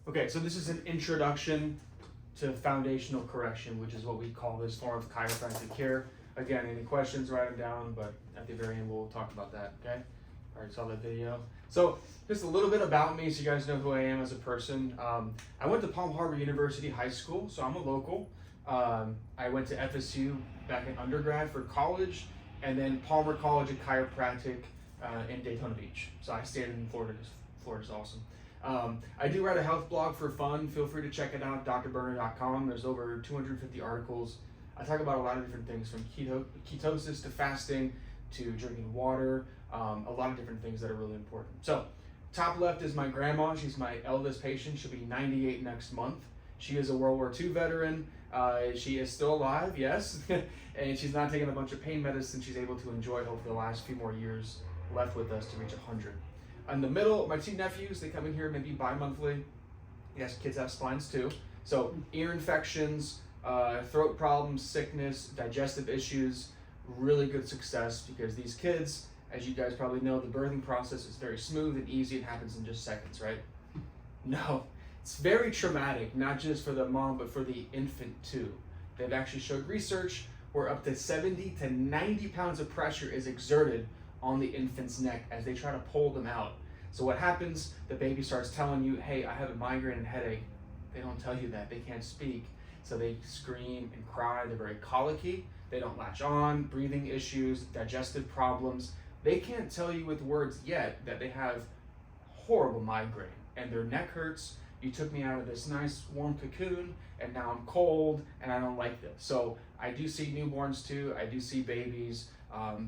Okay, so this is an introduction to foundational correction, which is what we call this form of chiropractic care. Again, any questions, write them down, but at the very end we'll talk about that, okay? All right, saw that video. So just a little bit about me so you guys know who I am as a person. I went to Palm Harbor University High School, so I'm a local. I went to FSU back in undergrad for college, and then Palmer College of Chiropractic in Daytona Beach. So I stayed in Florida because Florida's awesome. I do write a health blog for fun. Feel free to check it out, drberner.com. There's over 250 articles. I talk about a lot of different things from ketosis to fasting to drinking water, a lot of different things that are really important. So top left is my grandma. She's my eldest patient. She'll be 98 next month. She is a World War II veteran. She is still alive, yes, and she's not taking a bunch of pain medicine. She's able to enjoy hopefully the last few more years left with us to reach 100. In the middle, my two nephews, they come in here maybe bi-monthly. Yes, kids have spines too. So ear infections, throat problems, sickness, digestive issues, really good success because these kids, as you guys probably know, the birthing process is very smooth and easy. It happens in just seconds, right? No, it's very traumatic, not just for the mom, but for the infant too. They've actually showed research where up to 70 to 90 pounds of pressure is exerted on the infant's neck as they try to pull them out. So what happens, the baby starts telling you, hey, I have a migraine and headache. They don't tell you that, they can't speak. So they scream and cry, they're very colicky, they don't latch on, breathing issues, digestive problems. They can't tell you with words yet that they have horrible migraine and their neck hurts. You took me out of this nice warm cocoon and now I'm cold and I don't like this. So I do see newborns too, I do see babies.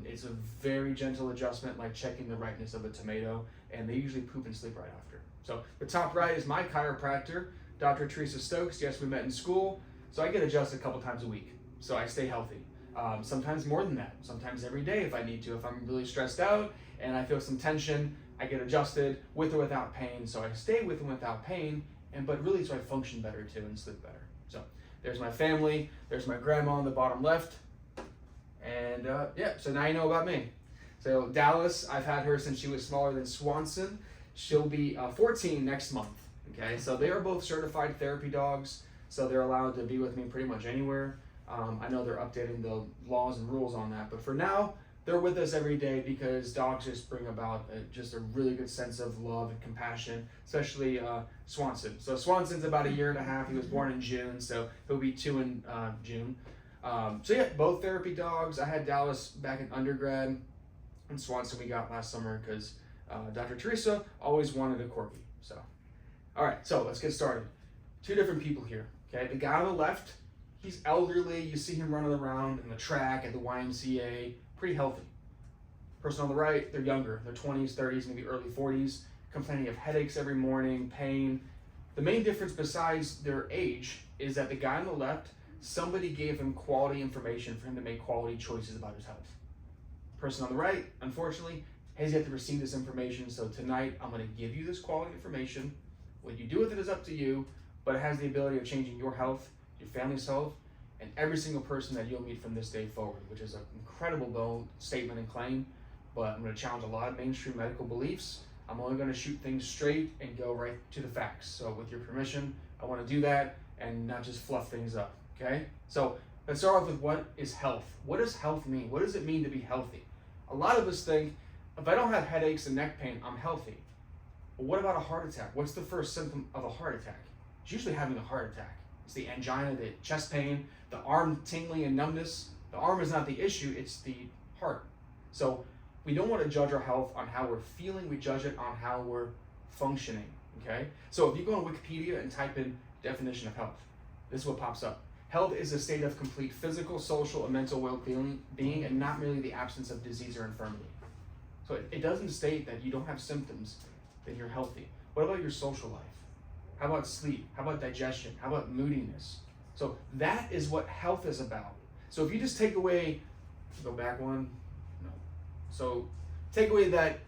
It's a very gentle adjustment, like checking the rightness of a tomato, and they usually poop and sleep right after. So the top right is my chiropractor, Dr. Teresa Stokes. Yes, we met in school, so I get adjusted a couple times a week, so I stay healthy. Sometimes more than that, sometimes every day if I need to. If I'm really stressed out and I feel some tension, I get adjusted with or without pain, so I stay with and without pain, but really so I function better too and sleep better. So there's my family, there's my grandma on the bottom left. And yeah, so now you know about me. So Dallas, I've had her since she was smaller than Swanson. She'll be 14 next month, okay? So they are both certified therapy dogs, so they're allowed to be with me pretty much anywhere. I know they're updating the laws and rules on that, but for now, they're with us every day because dogs just bring about just a really good sense of love and compassion, especially Swanson. So Swanson's about 1.5 years. He was born in June, so he'll be 2 in June. So yeah, both therapy dogs. I had Dallas back in undergrad, and Swanson we got last summer because Dr. Teresa always wanted a corgi. So, all right, so let's get started. 2 different people here, okay? The guy on the left, he's elderly. You see him running around in the track at the YMCA, pretty healthy. Person on the right, they're younger. They're 20s, 30s, maybe early 40s, complaining of headaches every morning, pain. The main difference besides their age is that the guy on the left, somebody gave him quality information for him to make quality choices about his health. Person on the right, unfortunately, has yet to receive this information, so tonight I'm going to give you this quality information. What you do with it is up to you, but it has the ability of changing your health, your family's health, and every single person that you'll meet from this day forward, which is an incredible bold statement and claim, but I'm going to challenge a lot of mainstream medical beliefs. I'm only going to shoot things straight and go right to the facts. So with your permission, I want to do that and not just fluff things up. Okay, so let's start off with what is health. What does health mean? What does it mean to be healthy? A lot of us think, if I don't have headaches and neck pain, I'm healthy. But what about a heart attack? What's the first symptom of a heart attack? It's usually having a heart attack. It's the angina, the chest pain, the arm tingling and numbness. The arm is not the issue, it's the heart. So we don't want to judge our health on how we're feeling, we judge it on how we're functioning, okay? So if you go on Wikipedia and type in definition of health, this is what pops up. Health is a state of complete physical, social, and mental well-being, and not merely the absence of disease or infirmity. So it doesn't state that you don't have symptoms, that you're healthy. What about your social life? How about sleep? How about digestion? How about moodiness? So that is what health is about. So if you just take away, go back one, no. So take away that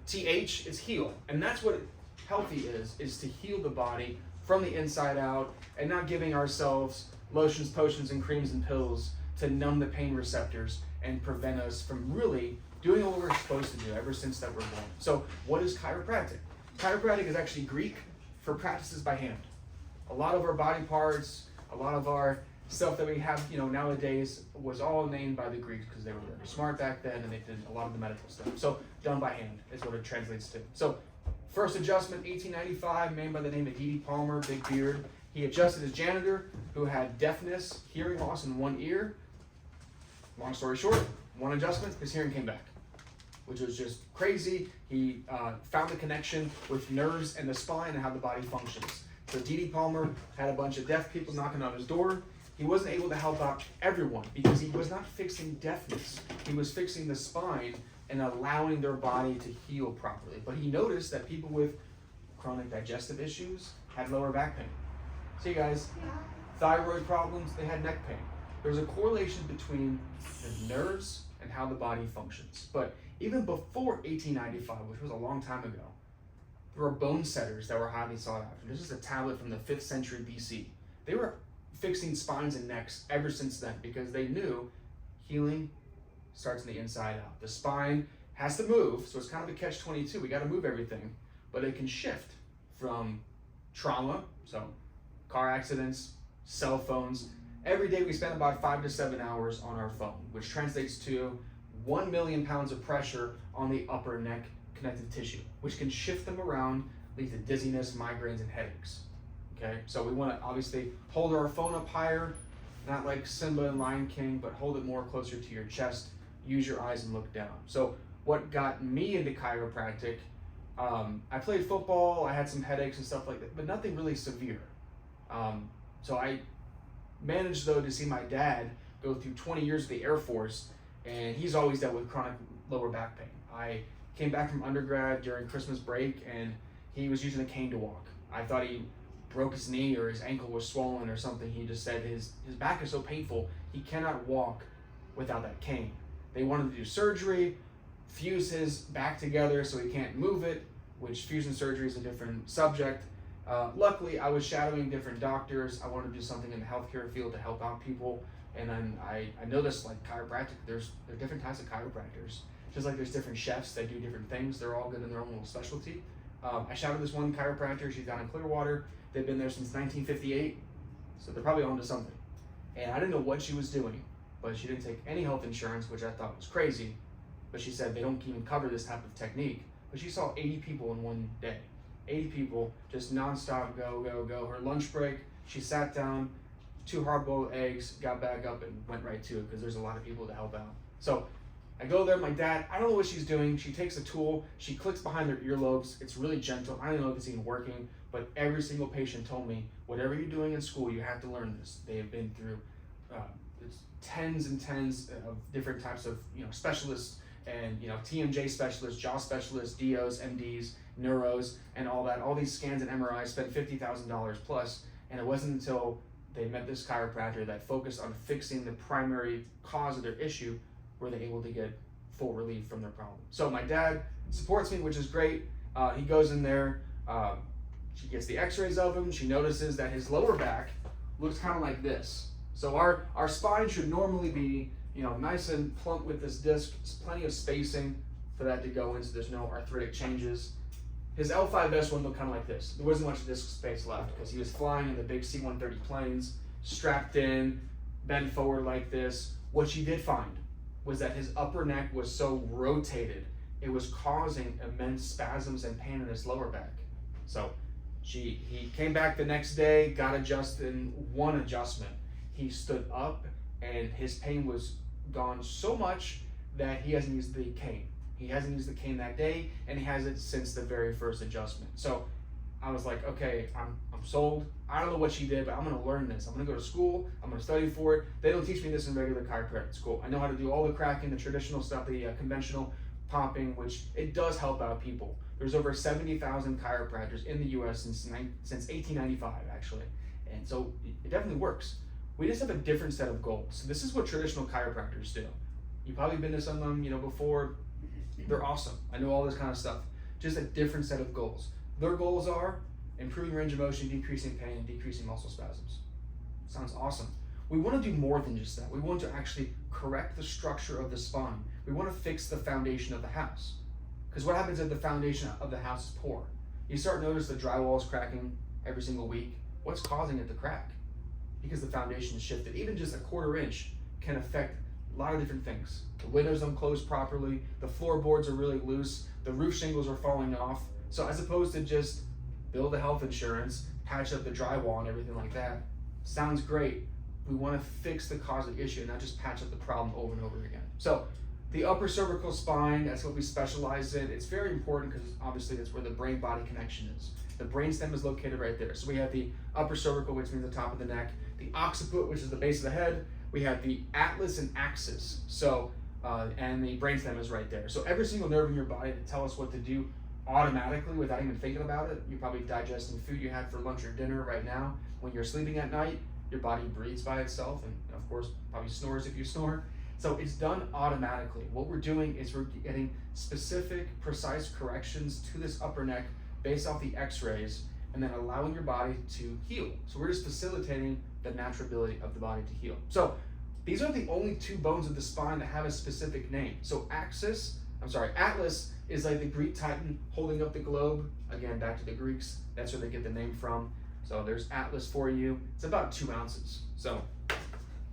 TH is heal, and that's what healthy is to heal the body from the inside out and not giving ourselves lotions, potions, and creams and pills to numb the pain receptors and prevent us from really doing what we're supposed to do ever since that we're born. So what is chiropractic? Chiropractic is actually Greek for practices by hand. A lot of our body parts, a lot of our stuff that we have, nowadays was all named by the Greeks because they were very smart back then and they did a lot of the medical stuff. So done by hand is what it translates to. So first adjustment, 1895, man by the name of D.D. Palmer, big beard. He adjusted his janitor who had deafness, hearing loss in one ear. Long story short, one adjustment, his hearing came back, which was just crazy. He found the connection with nerves and the spine and how the body functions. So D.D. Palmer had a bunch of deaf people knocking on his door. He wasn't able to help out everyone because he was not fixing deafness. He was fixing the spine and allowing their body to heal properly. But he noticed that people with chronic digestive issues had lower back pain. See guys, thyroid problems, they had neck pain. There's a correlation between the nerves and how the body functions. But even before 1895, which was a long time ago, there were bone setters that were highly sought after. This is a tablet from the 5th century BC. They were fixing spines and necks ever since then because they knew healing starts on the inside out. The spine has to move, so it's kind of a catch-22. We got to move everything, but it can shift from trauma, so car accidents, cell phones. Every day we spend about 5 to 7 hours on our phone, which translates to 1 million pounds of pressure on the upper neck connective tissue, which can shift them around, lead to dizziness, migraines, and headaches. Okay, so we want to obviously hold our phone up higher, not like Simba and Lion King, but hold it more closer to your chest, use your eyes and look down. So what got me into chiropractic, I played football, I had some headaches and stuff like that, but nothing really severe. So I managed though to see my dad go through 20 years of the Air Force, and he's always dealt with chronic lower back pain. I came back from undergrad during Christmas break and he was using a cane to walk. I thought he broke his knee or his ankle was swollen or something. He just said his back is so painful, he cannot walk without that cane. They wanted to do surgery, fuse his back together so he can't move it, which fusion surgery is a different subject. Luckily, I was shadowing different doctors. I wanted to do something in the healthcare field to help out people. And then I noticed like chiropractic, there are different types of chiropractors. Just like there's different chefs that do different things. They're all good in their own little specialty. I shadowed this one chiropractor. She's down in Clearwater. They've been there since 1958. So they're probably onto something. And I didn't know what she was doing, but she didn't take any health insurance, which I thought was crazy. But she said they don't even cover this type of technique. But she saw 80 people in one day. 80 people, just nonstop, go, go, go. Her lunch break, she sat down, 2 hard-boiled eggs, got back up and went right to it because there's a lot of people to help out. So I go there, my dad, I don't know what she's doing. She takes a tool, she clicks behind their earlobes. It's really gentle. I don't know if it's even working, but every single patient told me, whatever you're doing in school, you have to learn this. They have been through tens and tens of different types of specialists and TMJ specialists, jaw specialists, DOs, MDs, neuros, and all that. All these scans and MRIs, spent $50,000 plus, and it wasn't until they met this chiropractor that focused on fixing the primary cause of their issue were they able to get full relief from their problem. So my dad supports me, which is great. He goes in there, she gets the x-rays of him, she notices that his lower back looks kind of like this. So our spine should normally be nice and plump with this disc. There's plenty of spacing for that to go in so there's no arthritic changes. His L5S one looked kind of like this. There wasn't much disc space left because he was flying in the big C-130 planes, strapped in, bent forward like this. What she did find was that his upper neck was so rotated, it was causing immense spasms and pain in his lower back. So he came back the next day, got adjusted in one adjustment. He stood up and his pain was gone so much that he hasn't used the cane. He hasn't used the cane that day, and he hasn't since the very first adjustment. So I was like, okay, I'm sold. I don't know what she did, but I'm gonna learn this. I'm gonna go to school, I'm gonna study for it. They don't teach me this in regular chiropractic school. I know how to do all the cracking, the traditional stuff, the conventional popping, which it does help out people. There's over 70,000 chiropractors in the US since 1895, actually. And so it definitely works. We just have a different set of goals. So this is what traditional chiropractors do. You've probably been to some of them, before. They're awesome. I know all this kind of stuff. Just a different set of goals. Their goals are improving range of motion, decreasing pain, and decreasing muscle spasms. Sounds awesome. We want to do more than just that. We want to actually correct the structure of the spine. We want to fix the foundation of the house. Because what happens if the foundation of the house is poor? You start noticing the drywall is cracking every single week. What's causing it to crack? Because the foundation is shifted. Even just a 1/4 inch can affect a lot of different things. The windows don't close properly, the floorboards are really loose, the roof shingles are falling off. So as opposed to just build a health insurance, patch up the drywall and everything like that, sounds great. We want to fix the cause of the issue and not just patch up the problem over and over again. So the upper cervical spine, that's what we specialize in. It's very important because obviously that's where the brain-body connection is. The brainstem is located right there. So we have the upper cervical, which means the top of the neck, the occiput, which is the base of the head. We have the atlas and axis. So, and the brainstem is right there. So every single nerve in your body to tell us what to do automatically without even thinking about it. You're probably digesting food you had for lunch or dinner right now. When you're sleeping at night, your body breathes by itself and of course probably snores if you snore. So it's done automatically. What we're doing is we're getting specific, precise corrections to this upper neck based off the x-rays and then allowing your body to heal. So we're just facilitating the natural ability of the body to heal. So these are the only 2 bones of the spine that have a specific name. So Atlas is like the Greek Titan holding up the globe. Again, back to the Greeks, that's where they get the name from. So there's Atlas for you. It's about 2 ounces. So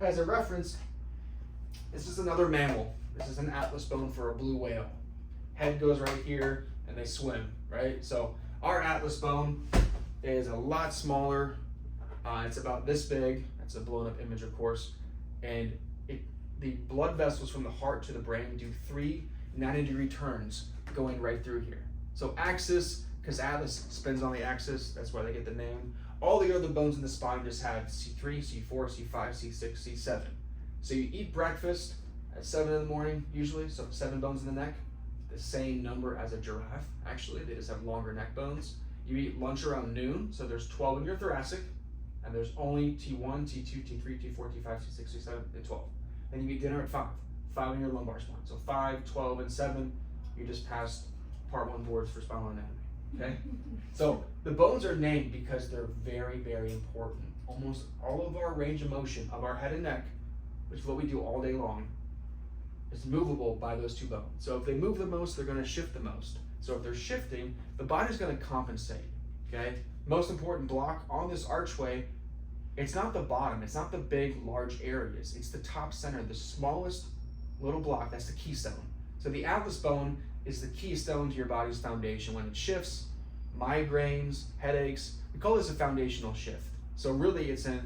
as a reference, this is another mammal. This is an atlas bone for a blue whale. Head goes right here and they swim, right? So our atlas bone is a lot smaller. It's about this big. That's a blown up image, of course. And the blood vessels from the heart to the brain do 3 90-degree turns going right through here. So axis, because atlas spins on the axis, that's why they get the name. All the other bones in the spine just have C3, C4, C5, C6, C7. So you eat breakfast at 7 in the morning, usually, so 7 bones in the neck, the same number as a giraffe, actually, they just have longer neck bones. You eat lunch around noon, so there's 12 in your thoracic, and there's only T1, T2, T3, T4, T5, T6, T7, and 12. Then you eat dinner at 5 in your lumbar spine. So 5, 12, and 7, you just passed part 1 boards for spinal anatomy, okay? So the bones are named because they're very, very important. Almost all of our range of motion of our head and neck, which is what we do all day long, is movable by those 2 bones. So if they move the most, they're going to shift the most. So if they're shifting, the body's going to compensate, okay? Most important block on this archway, it's not the bottom, it's not the big, large areas, it's the top center, the smallest little block, that's the keystone. So the atlas bone is the keystone to your body's foundation. When it shifts, migraines, headaches, we call this a foundational shift. So really it's a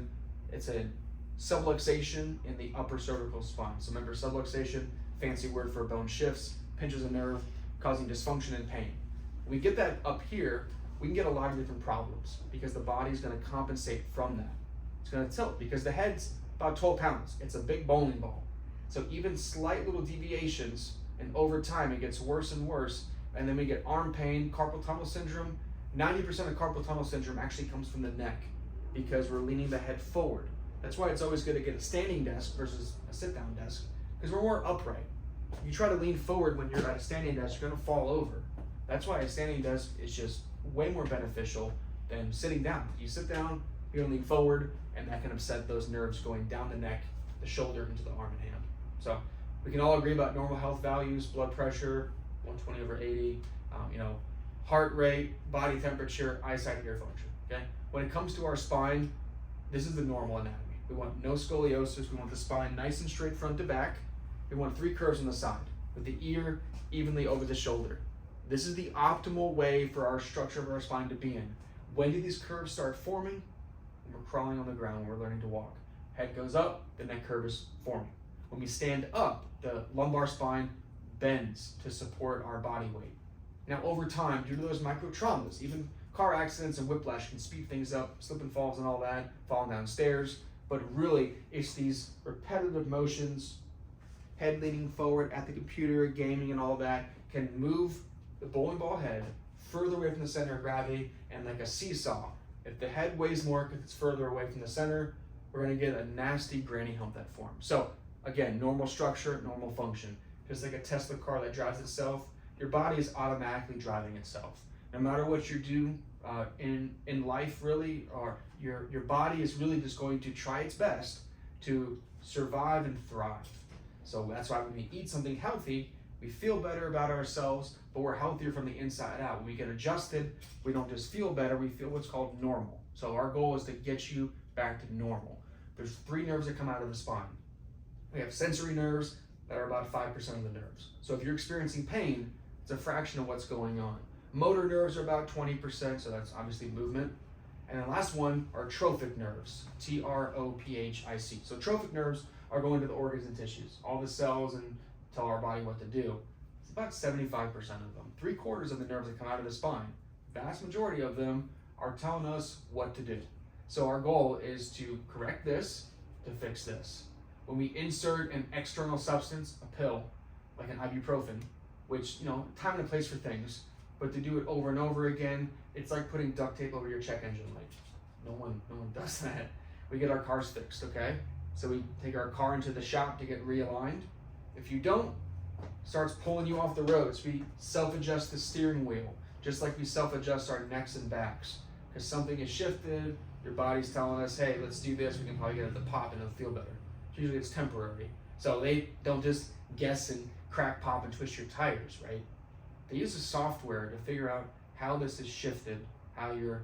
subluxation in the upper cervical spine. So remember, subluxation, fancy word for bone shifts, pinches a nerve, causing dysfunction and pain. When we get that up here, we can get a lot of different problems because the body's going to compensate from that. It's going to tilt because the head's about 12 pounds. It's a big bowling ball. So even slight little deviations, and over time it gets worse and worse, and then we get arm pain, carpal tunnel syndrome. 90% of carpal tunnel syndrome actually comes from the neck because we're leaning the head forward. That's why it's always good to get a standing desk versus a sit-down desk, because we're more upright. You try to lean forward when you're at a standing desk, you're going to fall over. That's why a standing desk is just way more beneficial than sitting down. You sit down, you're going to lean forward, and that can upset those nerves going down the neck, the shoulder, into the arm and hand. So we can all agree about normal health values: blood pressure, 120/80, heart rate, body temperature, eyesight, ear function. Okay. When it comes to our spine, this is the normal anatomy. We want no scoliosis. We want the spine nice and straight front to back. We want 3 curves on the side with the ear evenly over the shoulder. This is the optimal way for our structure of our spine to be in. When do these curves start forming? When we're crawling on the ground, when we're learning to walk. Head goes up, the neck curve is forming. When we stand up, the lumbar spine bends to support our body weight. Now over time, due to those micro traumas, even car accidents and whiplash can speed things up, slip and falls and all that, falling down stairs, but really it's these repetitive motions, head leaning forward at the computer, gaming and all that, can move the bowling ball head further away from the center of gravity, and like a seesaw, if the head weighs more because it's further away from the center, we're going to get a nasty granny hump that forms. So again, normal structure, normal function. Just like a Tesla car that drives itself, your body is automatically driving itself. No matter what you do in life, really, or your body is really just going to try its best to survive and thrive. So that's why when we eat something healthy, we feel better about ourselves, but we're healthier from the inside out. When we get adjusted, we don't just feel better, we feel what's called normal. So our goal is to get you back to normal. There's 3 nerves that come out of the spine. We have sensory nerves that are about 5% of the nerves. So if you're experiencing pain, it's a fraction of what's going on. Motor nerves are about 20%, so that's obviously movement. And the last one are trophic nerves, T-R-O-P-H-I-C. So trophic nerves are going to the organs and tissues, all the cells, and tell our body what to do. It's about 75% of them. 3/4 of the nerves that come out of the spine, vast majority of them are telling us what to do. So our goal is to correct this, to fix this. When we insert an external substance, a pill, like an ibuprofen, which, time and a place for things, but to do it over and over again, it's like putting duct tape over your check engine light. No one does that. We get our cars fixed, okay? So we take our car into the shop to get realigned. If you don't, it starts pulling you off the road. So we self-adjust the steering wheel, just like we self-adjust our necks and backs. Because something is shifted, your body's telling us, hey, let's do this, we can probably get it to pop and it'll feel better. Usually it's temporary. So they don't just guess and crack, pop, and twist your tires, right? They use the software to figure out how this is shifted, how your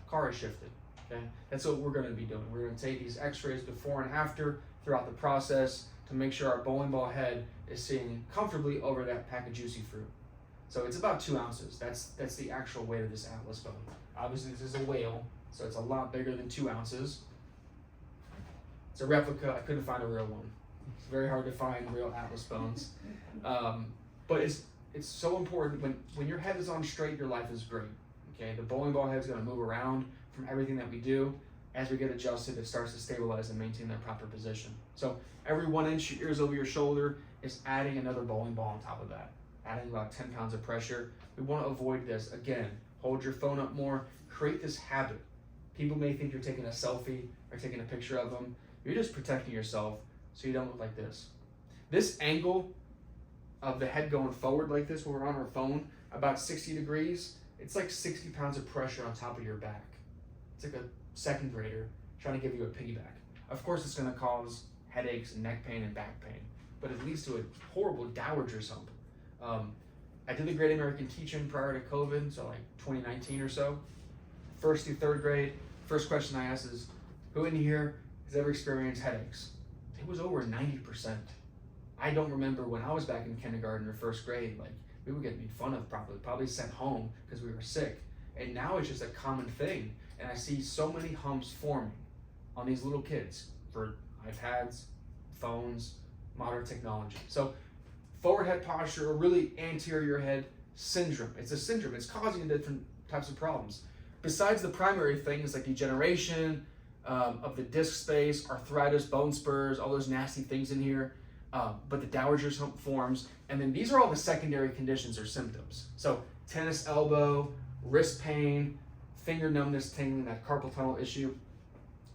car is shifted, okay? That's what we're gonna be doing. We're gonna take these x-rays before and after throughout the process to make sure our bowling ball head is sitting comfortably over that pack of juicy fruit. So it's about 2 ounces. That's the actual weight of this atlas bone. Obviously this is a whale, so it's a lot bigger than 2 ounces. It's a replica. I couldn't find a real one. It's very hard to find real atlas bones. But it's so important when your head is on straight, your life is great. Okay, the bowling ball head's gonna move around from everything that we do. As we get adjusted, it starts to stabilize and maintain that proper position. So every 1 inch your ears over your shoulder is adding another bowling ball on top of that, adding about 10 pounds of pressure. We want to avoid this. Again, hold your phone up more, create this habit. People may think you're taking a selfie or taking a picture of them. You're just protecting yourself so you don't look like this. This angle of the head going forward like this when we're on our phone, about 60 degrees, it's like 60 pounds of pressure on top of your back. It's like a 2nd grader trying to give you a piggyback. Of course, it's going to cause headaches and neck pain and back pain, but it leads to a horrible dowager's hump. I did the Great American Teach-In prior to COVID, so like 2019 or so. 1st through 3rd grade, first question I asked is, who in here has ever experienced headaches? It was over 90%. I don't remember when I was back in kindergarten or 1st grade, like we would get made fun of probably sent home because we were sick. And now it's just a common thing. And I see so many humps forming on these little kids for iPads, phones, modern technology. So forward head posture, or really anterior head syndrome. It's a syndrome. It's causing different types of problems. Besides the primary things like degeneration of the disc space, arthritis, bone spurs, all those nasty things in here, but the dowager's hump forms. And then these are all the secondary conditions or symptoms. So tennis elbow, wrist pain, finger numbness, tingling, that carpal tunnel issue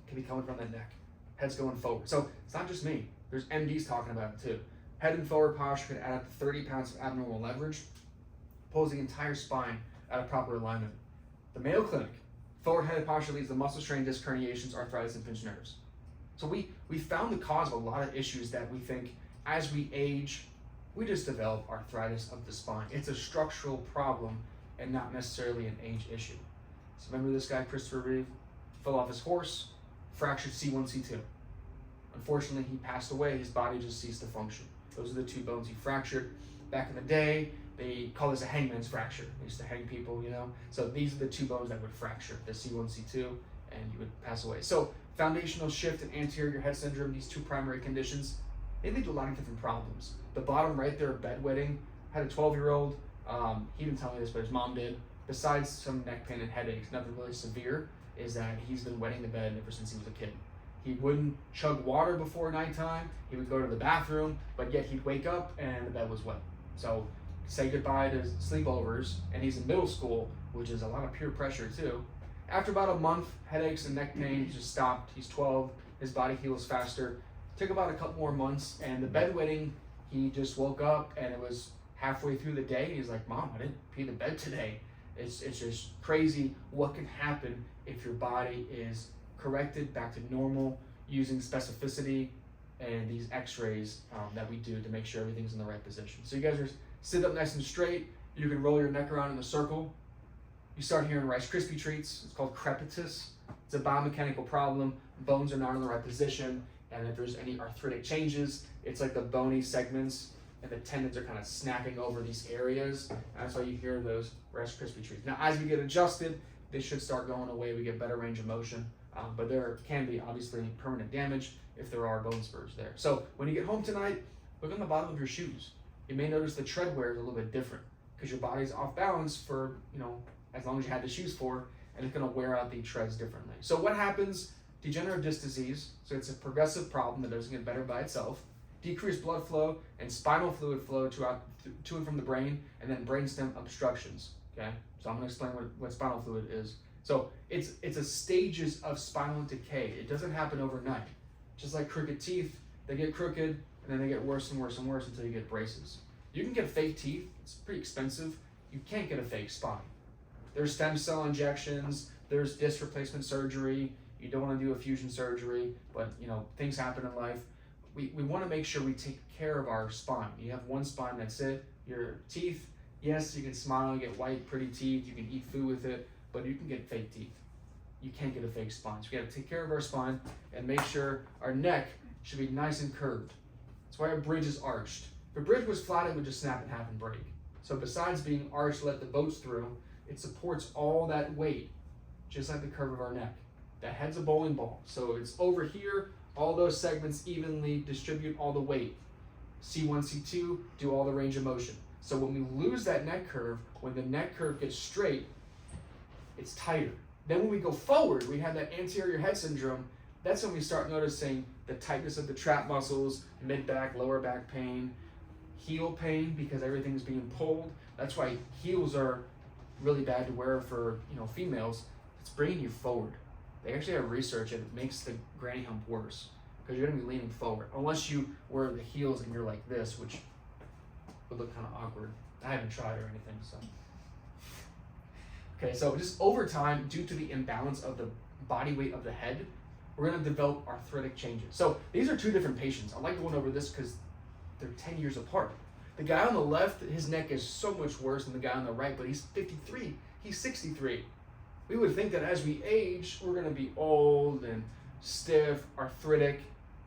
can be coming from the neck. Head's going forward. So it's not just me. There's MDs talking about it too. Head and forward posture can add up to 30 pounds of abnormal leverage, pulls the entire spine out of proper alignment. The Mayo Clinic, forward head posture leads to muscle strain, disc herniations, arthritis, and pinched nerves. So we found the cause of a lot of issues that we think as we age, we just develop arthritis of the spine. It's a structural problem and not necessarily an age issue. So remember this guy, Christopher Reeve, fell off his horse, fractured C1, C2. Unfortunately, he passed away. His body just ceased to function. Those are the 2 bones he fractured. Back in the day, they call this a hangman's fracture. They used to hang people, So these are the 2 bones that would fracture, the C1, C2, and you would pass away. So foundational shift and anterior head syndrome, these 2 primary conditions, they lead to a lot of different problems. The bottom right there, bedwetting, had a 12-year-old, he didn't tell me this, but his mom did. Besides some neck pain and headaches, nothing really severe, is that he's been wetting the bed ever since he was a kid. He wouldn't chug water before nighttime. He would go to the bathroom, but yet he'd wake up and the bed was wet. So say goodbye to sleepovers, and he's in middle school, which is a lot of peer pressure too. After about a month, headaches and neck pain just stopped. He's 12, his body heals faster. Took about a couple more months, and the bedwetting, he just woke up and it was halfway through the day. He's like, Mom, I didn't pee the bed today. It's just crazy what can happen if your body is corrected back to normal using specificity and these x-rays that we do to make sure everything's in the right position. So you guys are Sit up nice and straight. You can roll your neck around in a circle. You start hearing Rice Krispie treats. It's called crepitus. It's a biomechanical problem. Bones are not in the right position, and if there's any arthritic changes, it's like the bony segments and the tendons are kind of snapping over these areas. And that's why you hear those Rice Krispie treats. Now, as we get adjusted, they should start going away. We get better range of motion, but there can be obviously permanent damage if there are bone spurs there. So when you get home tonight, look on the bottom of your shoes. You may notice the tread wear is a little bit different because your body's off balance for, as long as you had the shoes for, and it's gonna wear out the treads differently. So what happens? Degenerative disc disease, so it's a progressive problem that doesn't get better by itself. Decreased blood flow and spinal fluid flow to and from the brain, and then brainstem obstructions, okay? So I'm gonna explain what spinal fluid is. So it's a stages of spinal decay. It doesn't happen overnight. Just like crooked teeth, they get crooked, and then they get worse and worse and worse until you get braces. You can get fake teeth, it's pretty expensive. You can't get a fake spine. There's stem cell injections, there's disc replacement surgery. You don't want to do a fusion surgery, but things happen in life. We want to make sure we take care of our spine. You have one spine, that's it. Your teeth, yes, you can smile, you get white, pretty teeth, you can eat food with it, but you can get fake teeth. You can't get a fake spine. So we got to take care of our spine and make sure our neck should be nice and curved. That's why our bridge is arched. If a bridge was flat, it would just snap in half and break. So besides being arched to let the boats through, it supports all that weight, just like the curve of our neck. That head's a bowling ball. So it's over here, all those segments evenly distribute all the weight. C1, C2, do all the range of motion. So when we lose that neck curve, when the neck curve gets straight, it's tighter. Then when we go forward, we have that anterior head syndrome. That's when we start noticing the tightness of the trap muscles, mid-back, lower back pain, heel pain because everything's being pulled. That's why heels are really bad to wear for females. It's bringing you forward. They actually have research and it makes the granny hump worse because you're gonna be leaning forward. Unless you wear the heels and you're like this, which would look kind of awkward. I haven't tried or anything, so. Okay, so just over time, due to the imbalance of the body weight of the head, we're gonna develop arthritic changes. So these are two different patients. I like going over this because they're 10 years apart. The guy on the left, his neck is so much worse than the guy on the right, but he's 53, he's 63. We would think that as we age, we're gonna be old and stiff, arthritic.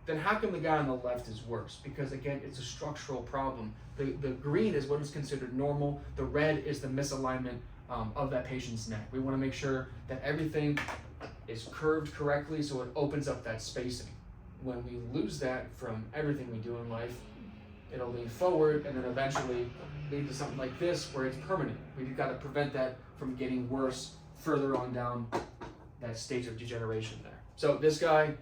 Then how come the guy on the left is worse? Because again, it's a structural problem. The green is what is considered normal. The red is the misalignment of that patient's neck. We wanna make sure that everything is curved correctly so it opens up that spacing. When we lose that from everything we do in life, it'll lean forward and then eventually lead to something like this where it's permanent. We've gotta prevent that from getting worse further on down that stage of degeneration there. So this guy,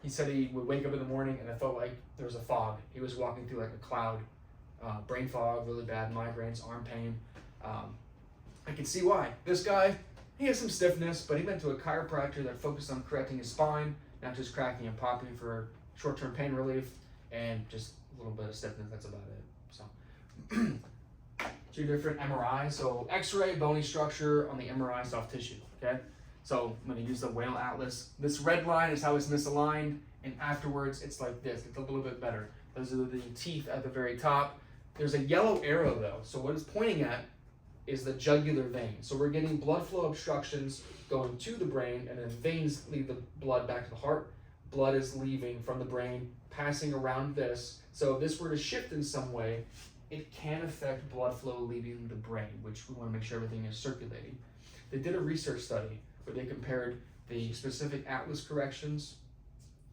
he said he would wake up in the morning and it felt like there was a fog. He was walking through like a cloud, brain fog, really bad, migraines, arm pain. I can see why. This guy, he has some stiffness, but he went to a chiropractor that focused on correcting his spine, not just cracking and popping for short-term pain relief and just a little bit of stiffness, that's about it. So. Two different MRIs. So X-ray, bony structure on the MRI, soft tissue, okay? So I'm gonna use the whale atlas. This red line is how it's misaligned, and afterwards it's like this, it's a little bit better. Those are the teeth at the very top. There's a yellow arrow though, so what it's pointing at is the jugular vein. So we're getting blood flow obstructions going to the brain, and then veins lead the blood back to the heart. Blood is leaving from the brain, passing around this. So if this were to shift in some way, it can affect blood flow leaving the brain, which we want to make sure everything is circulating. They did a research study where they compared the specific atlas corrections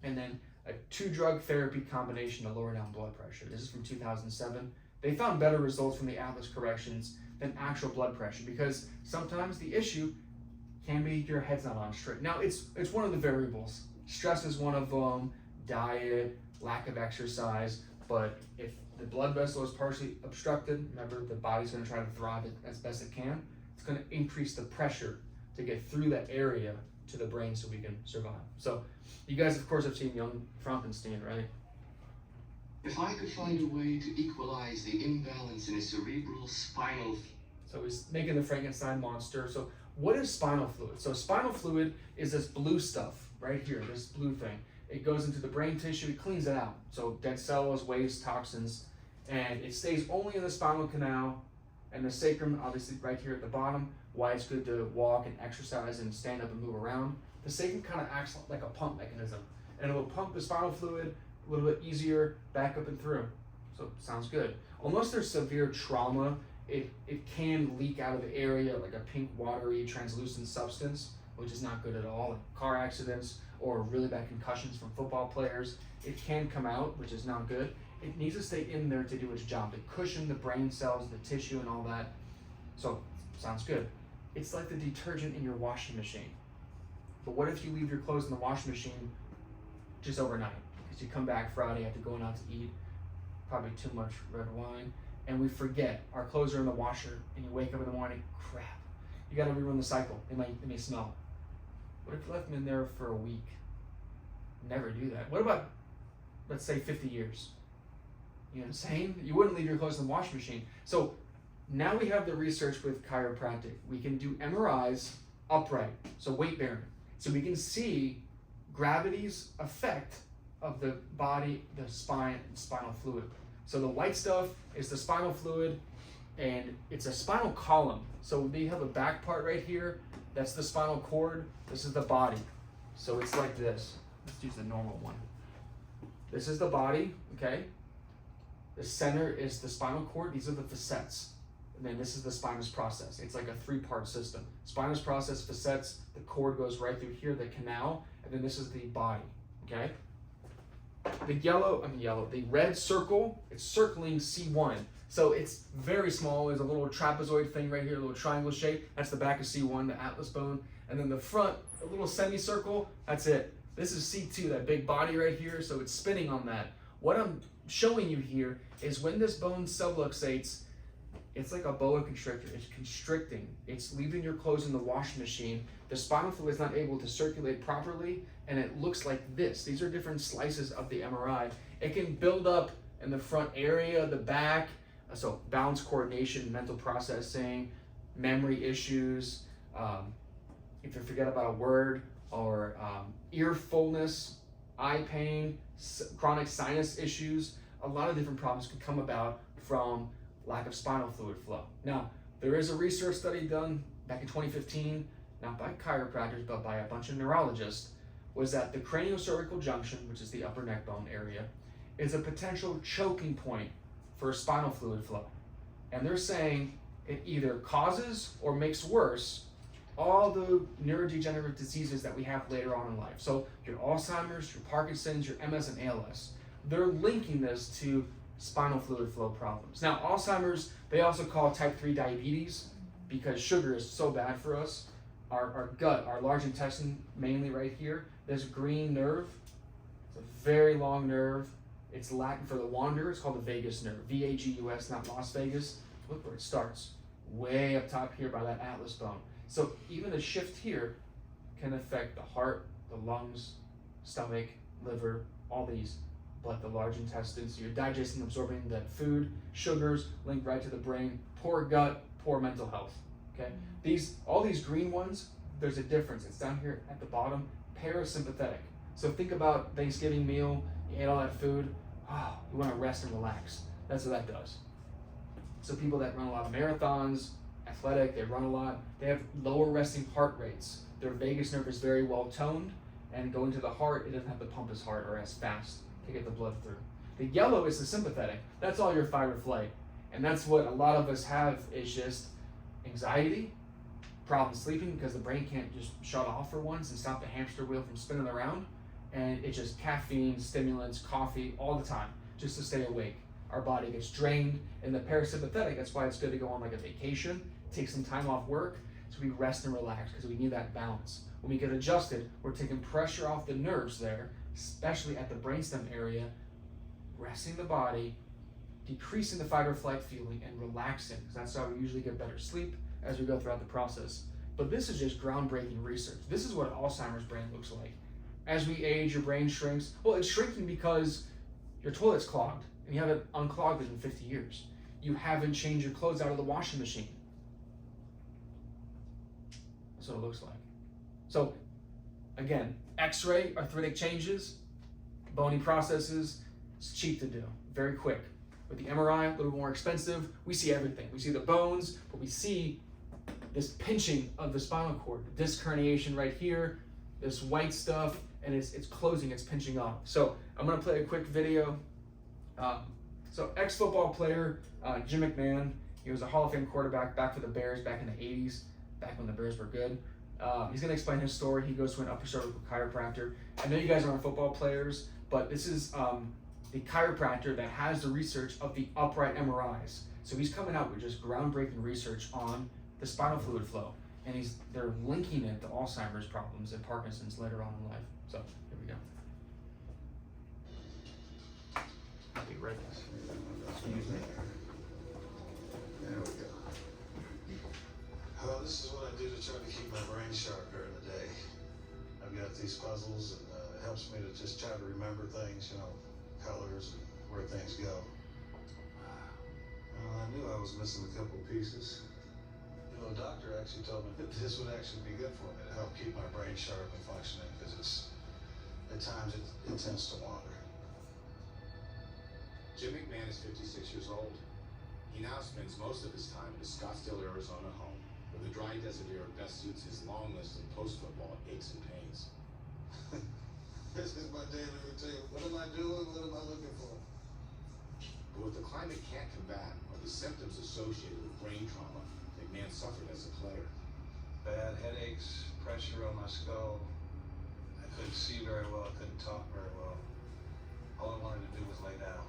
and then a 2-drug therapy combination to lower down blood pressure. This is from 2007. They found better results from the atlas corrections than actual blood pressure because sometimes the issue can be your head's not on straight. Now it's one of the variables. Stress is one of them, diet, lack of exercise, but if the blood vessel is partially obstructed, remember the body's gonna try to thrive as best it can. It's gonna increase the pressure to get through that area to the brain so we can survive. So you guys of course have seen Young Frankenstein, right? If I could find a way to equalize the imbalance in a cerebral spinal. So he's making the Frankenstein monster. So what is spinal fluid? So spinal fluid is this blue stuff right here, this blue thing. It goes into the brain tissue, it cleans it out. So dead cells, waste, toxins, and it stays only in the spinal canal and the sacrum, obviously right here at the bottom, why it's good to walk and exercise and stand up and move around. The sacrum kind of acts like a pump mechanism, and it will pump the spinal fluid a little bit easier back up and through. So sounds good. Unless there's severe trauma, it can leak out of the area like a pink watery translucent substance, which is not good at all. Like car accidents or really bad concussions from football players, it can come out, which is not good. It needs to stay in there to do its job, to cushion the brain cells, the tissue and all that. So sounds good. It's like the detergent in your washing machine. But what if you leave your clothes in the washing machine just overnight? Because you come back Friday after going out to eat, probably too much red wine, and we forget our clothes are in the washer, and you wake up in the morning, crap, you got to rerun the cycle. It may smell. What if you left them in there for a week? Never do that. What about, let's say, 50 years? You know what I'm saying? You wouldn't leave your clothes in the washing machine. So now we have the research with chiropractic. We can do MRIs upright, so weight bearing. So we can see gravity's effect of the body, the spine, and spinal fluid. So the white stuff is the spinal fluid, and it's a spinal column. So we have a back part right here. That's the spinal cord. This is the body. So it's like this. Let's use the normal one. This is the body, okay? The center is the spinal cord. These are the facets. And then this is the spinous process. It's like a three-part system. Spinous process, facets, the cord goes right through here, the canal, and then this is the body, okay? The red circle, it's circling C1. So it's very small. There's a little trapezoid thing right here, a little triangle shape. That's the back of C1, the atlas bone. And then the front, a little semicircle, that's it. This is C2, that big body right here, so it's spinning on that. What I'm showing you here is when this bone subluxates, it's like a boa constrictor. It's constricting. It's leaving your clothes in the washing machine. The spinal fluid is not able to circulate properly, and it looks like this. These are different slices of the MRI. It can build up in the front area, the back, so balance coordination, mental processing, memory issues, if you forget about a word, or ear fullness, eye pain, chronic sinus issues. A lot of different problems can come about from lack of spinal fluid flow. Now, there is a research study done back in 2015, not by chiropractors, but by a bunch of neurologists, was that the craniocervical junction, which is the upper neck bone area, is a potential choking point for spinal fluid flow. And they're saying it either causes or makes worse all the neurodegenerative diseases that we have later on in life. So your Alzheimer's, your Parkinson's, your MS and ALS, they're linking this to spinal fluid flow problems. Now, Alzheimer's, they also call type 3 diabetes because sugar is so bad for us. Our gut, our large intestine, mainly right here, there's a green nerve. It's a very long nerve. It's Latin for the wanderer. It's called the vagus nerve. VAGUS, not Las Vegas. Look where it starts. Way up top here by that atlas bone. So even a shift here can affect the heart, the lungs, stomach, liver, all these. But the large intestines, you're digesting, absorbing the food, sugars linked right to the brain, poor gut, poor mental health. Okay, all these green ones, there's a difference. It's down here at the bottom, parasympathetic. So think about Thanksgiving meal, you ate all that food, you want to rest and relax. That's what that does. So people that run a lot of marathons, athletic, they run a lot, they have lower resting heart rates. Their vagus nerve is very well toned, and going to the heart, it doesn't have to pump as hard or as fast to get the blood through. The yellow is the sympathetic. That's all your fight or flight. And that's what a lot of us have, is just anxiety, problem sleeping because the brain can't just shut off for once and stop the hamster wheel from spinning around. And it's just caffeine, stimulants, coffee, all the time, just to stay awake. Our body gets drained. And the parasympathetic, that's why it's good to go on like a vacation, take some time off work, so we rest and relax because we need that balance. When we get adjusted, we're taking pressure off the nerves there, especially at the brainstem area, resting the body, decreasing the fight or flight feeling, and relaxing, because that's how we usually get better sleep as we go throughout the process. But this is just groundbreaking research. This is what Alzheimer's brain looks like. As we age, your brain shrinks. Well, it's shrinking because your toilet's clogged, and you haven't unclogged it in 50 years. You haven't changed your clothes out of the washing machine. That's what it looks like. So, again, X-ray, arthritic changes, bony processes, it's cheap to do, very quick. With the MRI, a little more expensive, we see everything. We see the bones, but we see this pinching of the spinal cord, disc herniation right here, this white stuff, and it's closing, it's pinching off. So I'm gonna play a quick video. So ex-football player, Jim McMahon, he was a Hall of Fame quarterback back for the Bears back in the 80s, back when the Bears were good. He's gonna explain his story. He goes to an upper cervical chiropractor. I know you guys aren't football players, but this is the chiropractor that has the research of the upright MRIs. So he's coming out with just groundbreaking research on the spinal fluid flow. And they're linking it to Alzheimer's problems and Parkinson's later on in life. So here we go. I'll be right back. Excuse me. There we go. Well, this is what I do to try to keep my brain sharp during the day. I've got these puzzles, and it helps me to just try to remember things, you know, colors and where things go. Well, I knew I was missing a couple pieces. You know, the doctor actually told me that this would actually be good for me to help keep my brain sharp and functioning, because at times it tends to wander. Jim McMahon is 56 years old. He now spends most of his time in his Scottsdale, Arizona home, where the dry desert air best suits his long list of post-football aches and pains. This is my daily routine. What am I doing? What am I looking for? But what the climate can't combat are the symptoms associated with brain trauma McMahon suffered as a player. Bad headaches, pressure on my skull. I couldn't see very well, I couldn't talk very well. All I wanted to do was lay down,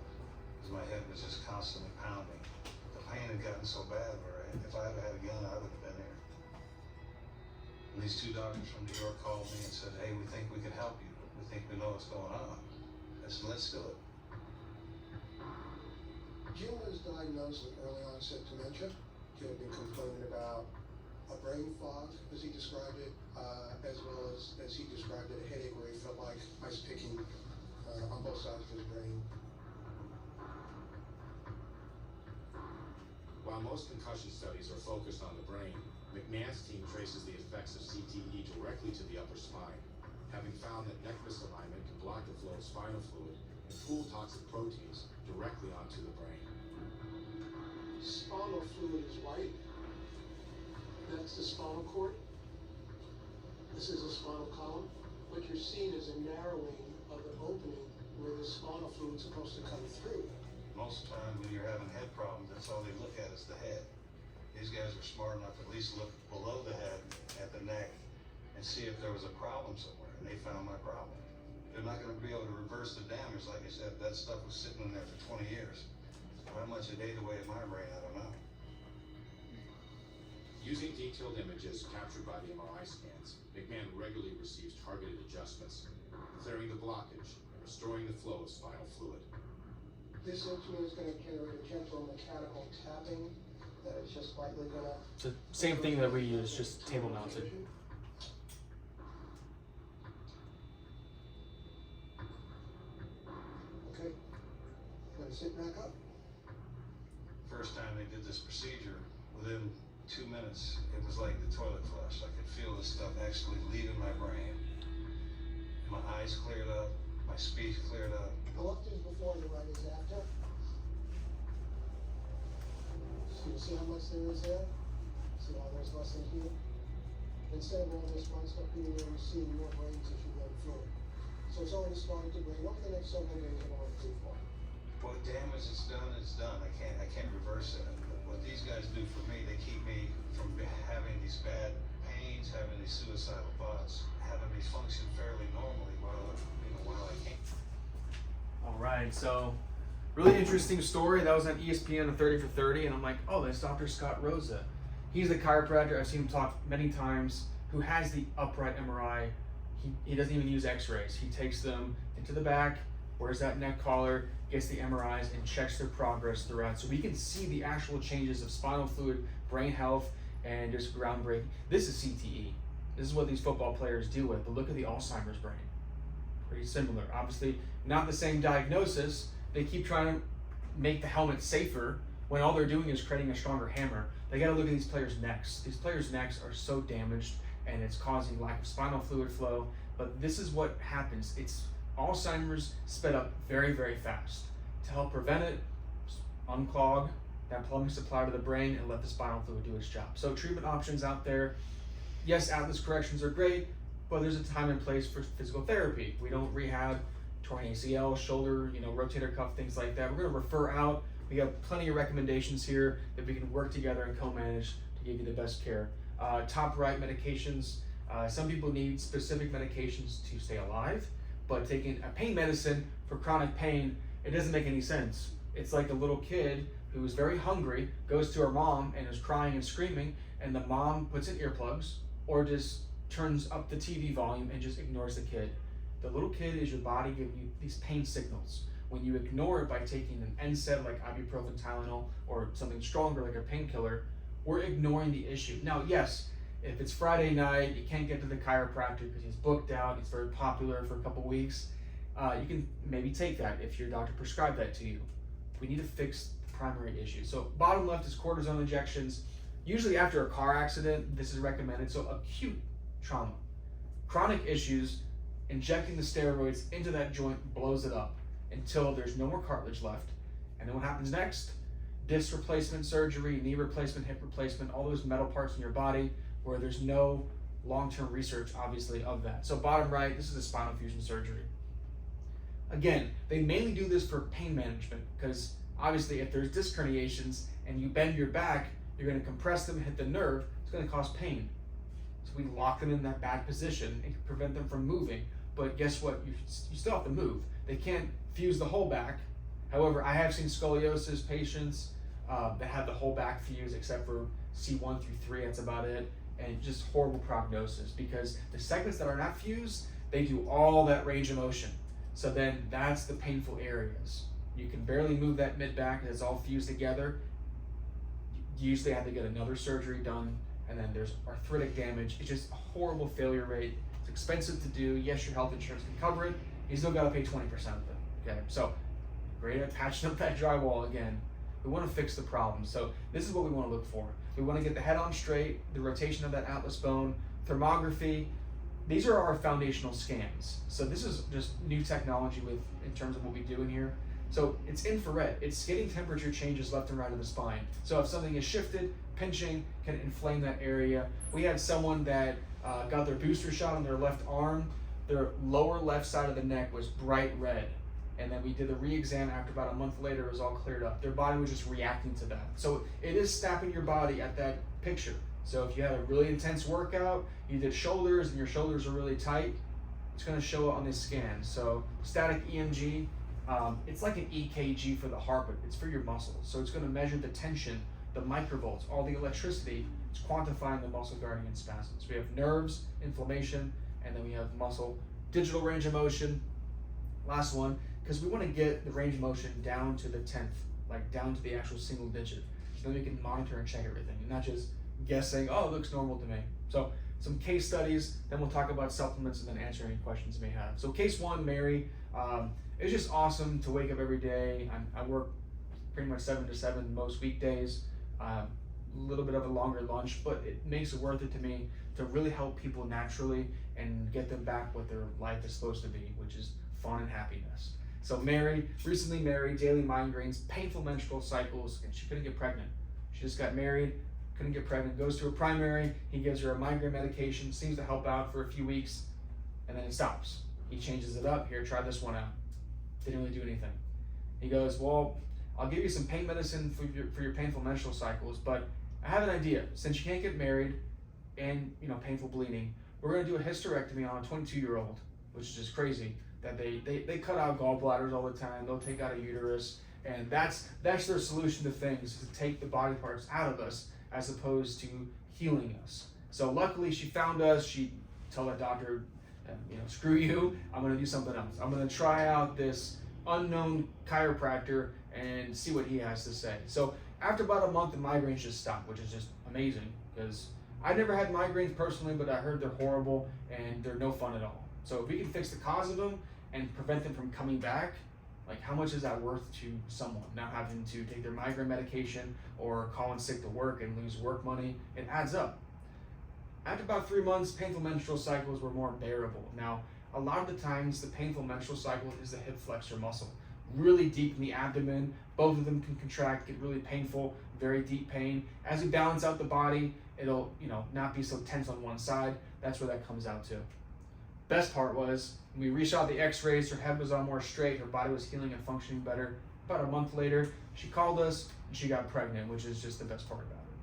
because my head was just constantly pounding. The pain had gotten so bad where if I had had a gun, I would have been here. And these two doctors from New York called me and said, hey, we think we can help you. We think we know what's going on. I said, let's do it. Jim was diagnosed with early onset dementia. He had been complaining about a brain fog, as he described it, as well as he described it, a headache where he felt like ice picking on both sides of his brain. While most concussion studies are focused on the brain, McMahon's team traces the effects of CTE directly to the upper spine, having found that neck misalignment can block the flow of spinal fluid and pool toxic proteins directly onto the brain. Spinal fluid is white. That's the spinal cord. This is a spinal column. What you're seeing is a narrowing of the opening where the spinal fluid is supposed to come through. Most of the time when you're having head problems, that's all they look at is the head. These guys were smart enough to at least look below the head at the neck and see if there was a problem somewhere, and they found my problem. They're not going to be able to reverse the damage. Like I said, that stuff was sitting in there for 20 years. How much it ate away at my brain, I don't know. Using detailed images captured by the MRI scans, McMahon regularly receives targeted adjustments, clearing the blockage and restoring the flow of spinal fluid. This instrument is going to generate a gentle mechanical tapping that is just lightly going to... It's the same thing that we use, just table mounted. Okay, going to sit back up. First time they did this procedure, within 2 minutes, it was like the toilet flush. I could feel this stuff actually leaving my brain. My eyes cleared up, my speech cleared up. The left is before, the right is after. So you see how much there is there? See how there's less in here? Instead of all this one stuff here, you see more brain tissue going through it. So it's already started to brain. Over the next several days, it'll improve more. What damage is done, it's done. I can't reverse it. But what these guys do for me, they keep me from having these bad pains, having these suicidal thoughts, having me function fairly normally while I can't. All right, so really interesting story. That was on ESPN on 30 for 30, and I'm like, oh, that's Dr. Scott Rosa. He's the chiropractor, I've seen him talk many times, who has the upright MRI. He doesn't even use x-rays. He takes them into the back, wears that neck collar, gets the MRIs, and checks their progress throughout. So we can see the actual changes of spinal fluid, brain health, and just groundbreaking. This is CTE. This is what these football players deal with, but look at the Alzheimer's brain. Pretty similar. Obviously, not the same diagnosis. They keep trying to make the helmet safer when all they're doing is creating a stronger hammer. They got to look at these players' necks. These players' necks are so damaged, and it's causing lack of spinal fluid flow. But this is what happens. It's Alzheimer's sped up very, very fast. To help prevent it, unclog that plumbing supply to the brain and let the spinal fluid do its job. So treatment options out there. Yes, atlas corrections are great, but there's a time and place for physical therapy. We don't rehab torn ACL, shoulder, rotator cuff, things like that. We're going to refer out. We have plenty of recommendations here that we can work together and co-manage to give you the best care. Top right, medications. Some people need specific medications to stay alive, but taking a pain medicine for chronic pain, it doesn't make any sense. It's like a little kid who's very hungry, goes to her mom and is crying and screaming, and the mom puts in earplugs or just turns up the TV volume and just ignores the kid. The little kid is your body giving you these pain signals. When you ignore it by taking an NSAID like ibuprofen, Tylenol, or something stronger like a painkiller, we're ignoring the issue. Now, yes, if it's Friday night, you can't get to the chiropractor because he's booked out, he's very popular for a couple weeks, you can maybe take that if your doctor prescribed that to you. We need to fix the primary issue. So bottom left is cortisone injections. Usually after a car accident, this is recommended. So acute trauma. Chronic issues, injecting the steroids into that joint blows it up until there's no more cartilage left. And then what happens next? Disc replacement surgery, knee replacement, hip replacement, all those metal parts in your body where there's no long-term research, obviously, of that. So bottom right, this is a spinal fusion surgery. Again, they mainly do this for pain management because obviously if there's disc herniations and you bend your back, you're going to compress them, hit the nerve, it's going to cause pain. So we lock them in that bad position and prevent them from moving. But guess what? You still have to move. They can't fuse the whole back. However, I have seen scoliosis patients that have the whole back fused except for C1 through 3, that's about it. And just horrible prognosis because the segments that are not fused, they do all that range of motion. So then that's the painful areas. You can barely move that mid-back, it's all fused together. You usually have to get another surgery done, and then there's arthritic damage. It's just a horrible failure rate. It's expensive to do. Yes, your health insurance can cover it. You still gotta pay 20% of it, okay? So, great at patching up that drywall again. We wanna fix the problem. So this is what we wanna look for. We wanna get the head on straight, the rotation of that atlas bone, thermography. These are our foundational scans. So this is just new technology in terms of what we do in here. So it's infrared. It's getting temperature changes left and right of the spine. So if something is shifted, pinching can inflame that area. We had someone that got their booster shot on their left arm. Their lower left side of the neck was bright red. And then we did a re-exam after about a month later, it was all cleared up. Their body was just reacting to that. So it is snapping your body at that picture. So if you had a really intense workout, you did shoulders and your shoulders are really tight, it's gonna show it on this scan. So static EMG, it's like an EKG for the heart, but it's for your muscles. So it's gonna measure the tension, the microvolts, all the electricity. It's quantifying the muscle guarding and spasms. We have nerves, inflammation, and then we have muscle, digital range of motion. Last one, because we wanna get the range of motion down to the 10th, like down to the actual single digit. So then we can monitor and check everything, and not just guessing, oh, it looks normal to me. So some case studies, then we'll talk about supplements and then answer any questions you may have. So case one, Mary, it's just awesome to wake up every day. I work pretty much 7 to 7 most weekdays, a little bit of a longer lunch, but it makes it worth it to me to really help people naturally and get them back what their life is supposed to be, which is fun and happiness. So Mary, recently married, daily migraines, painful menstrual cycles, and she couldn't get pregnant. She just got married, couldn't get pregnant, goes to a primary, he gives her a migraine medication, seems to help out for a few weeks, and then it stops. He changes it up, here, try this one out. Didn't really do anything. He goes, well, I'll give you some pain medicine for your painful menstrual cycles, but I have an idea. Since you can't get married and painful bleeding, we're gonna do a hysterectomy on a 22-year-old, which is just crazy, that they cut out gallbladders all the time, they'll take out a uterus, and that's their solution to things, is to take the body parts out of us as opposed to healing us. So luckily she found us. She told that doctor, screw you, I'm gonna do something else. I'm gonna try out this unknown chiropractor and see what he has to say. So after about a month, the migraines just stopped, which is just amazing because I never had migraines personally, but I heard they're horrible and they're no fun at all. So if we can fix the cause of them and prevent them from coming back, like how much is that worth to someone? Not having to take their migraine medication or call in sick to work and lose work money, it adds up. After about 3 months, painful menstrual cycles were more bearable. Now, a lot of the times the painful menstrual cycle is the hip flexor muscle. really deep in the abdomen. Both of them can contract, get really painful, very deep pain. As we balance out the body, it'll, not be so tense on one side. That's where that comes out to. Best part was, when we reshot the x-rays, her head was on more straight, her body was healing and functioning better. About a month later, she called us and she got pregnant, which is just the best part about it.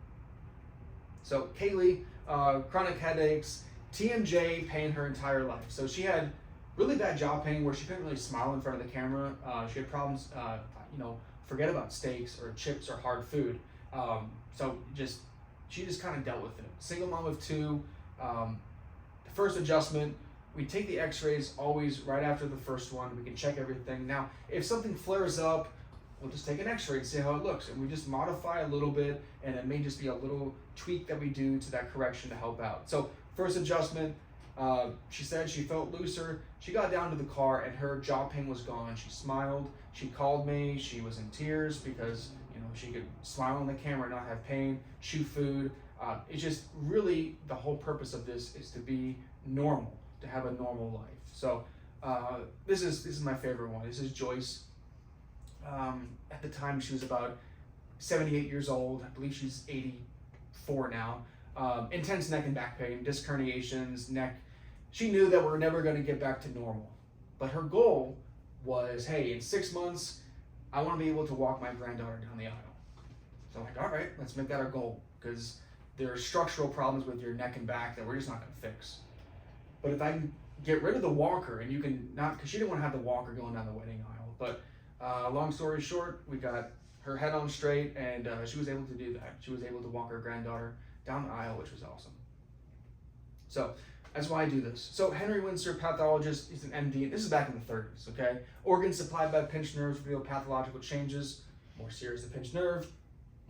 So Kaylee, chronic headaches, TMJ pain her entire life. So she had really bad jaw pain where she couldn't really smile in front of the camera. She had problems, forget about steaks or chips or hard food. She just kind of dealt with it. Single mom of two. The first adjustment, we take the x-rays always right after the first one. We can check everything. Now, if something flares up, we'll just take an x-ray and see how it looks. And we just modify a little bit, and it may just be a little tweak that we do to that correction to help out. So first adjustment, she said she felt looser. She got down to the car and her jaw pain was gone. She smiled. She called me. She was in tears because she could smile on the camera and not have pain, chew food. It's just really the whole purpose of this is to be normal, to have a normal life. So this is my favorite one. This is Joyce. At the time she was about 78 years old. I believe she's 84 now. Intense neck and back pain, disc herniations, neck. She knew that we're never going to get back to normal. But her goal was, hey, in 6 months, I want to be able to walk my granddaughter down the aisle. So I'm like, all right, let's make that our goal, because there are structural problems with your neck and back that we're just not going to fix. But if I can get rid of the walker, and you can not, because she didn't want to have the walker going down the wedding aisle. But long story short, we got her head on straight, and she was able to do that. She was able to walk her granddaughter down the aisle, which was awesome. So that's why I do this. So Henry Windsor, pathologist, he's an MD, and this is back in the 30s, okay? Organs supplied by pinched nerves reveal pathological changes. More serious the pinched nerve,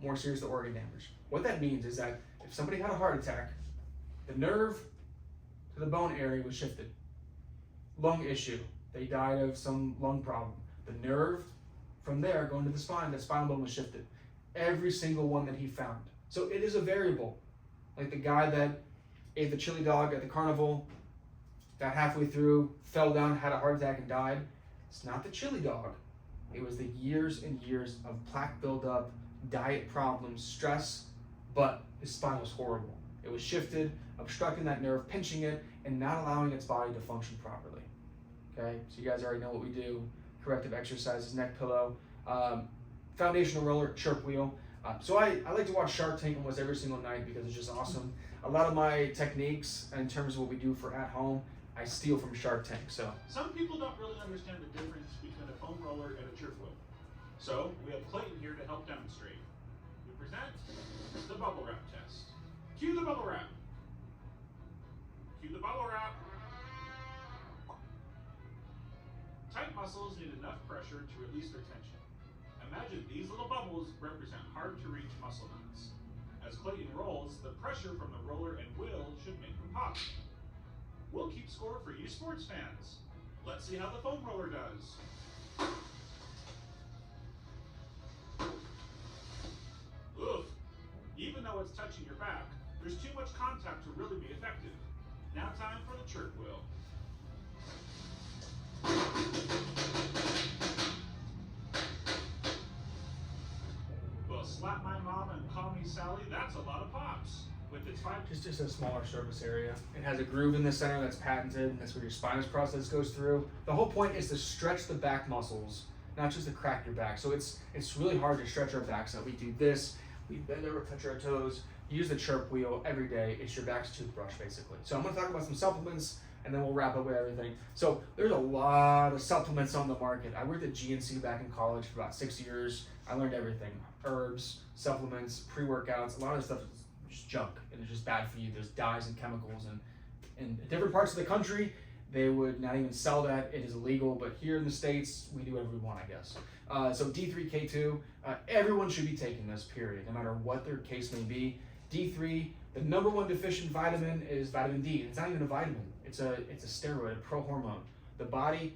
more serious the organ damage. What that means is that if somebody had a heart attack, the nerve to the bone area was shifted. Lung issue, they died of some lung problem. The nerve from there going to the spine, the spinal bone was shifted. Every single one that he found. So it is a variable. Like the guy that ate the chili dog at the carnival, got halfway through, fell down, had a heart attack and died. It's not the chili dog. It was the years and years of plaque buildup, diet problems, stress, but his spine was horrible. It was shifted, obstructing that nerve, pinching it, and not allowing its body to function properly. Okay, so you guys already know what we do. Corrective exercises, neck pillow, foundational roller, chirp wheel. So I like to watch Shark Tank almost every single night because it's just awesome. A lot of my techniques in terms of what we do for at home, I steal from Shark Tank. So some people don't really understand the difference between a foam roller and a chirp wheel. So we have Clayton here to help demonstrate. We present the bubble wrap test. Cue the bubble wrap. Cue the bubble wrap. Tight muscles need enough pressure to release their tension. Imagine these little bubbles represent hard to reach muscle knots. As Clayton rolls, the pressure from the roller and wheel should make them pop. We'll keep score for you sports fans. Let's see how the foam roller does. Oof. Even though it's touching your back, there's too much contact to really be effective. Now time for the chirp wheel. Well, slap my mom and call me Sally, that's a lot of pops. With its five... just a smaller surface area. It has a groove in the center that's patented, and that's where your spinous process goes through. The whole point is to stretch the back muscles, not just to crack your back. So it's really hard to stretch our back. So we do this, we bend over, touch our toes, use the chirp wheel every day. It's your back's toothbrush, basically. So I'm gonna talk about some supplements, and then we'll wrap up with everything. So there's a lot of supplements on the market. I worked at GNC back in college for about 6 years. I learned everything. Herbs, supplements, pre-workouts, a lot of stuff is just junk and it's just bad for you. There's dyes and chemicals, and in different parts of the country, they would not even sell that. It is illegal, but here in the States, we do whatever we want, I guess. So D3K2, everyone should be taking this, period, no matter what their case may be. D3, the number one deficient vitamin is vitamin D. It's not even a vitamin. It's a steroid, a pro-hormone. The body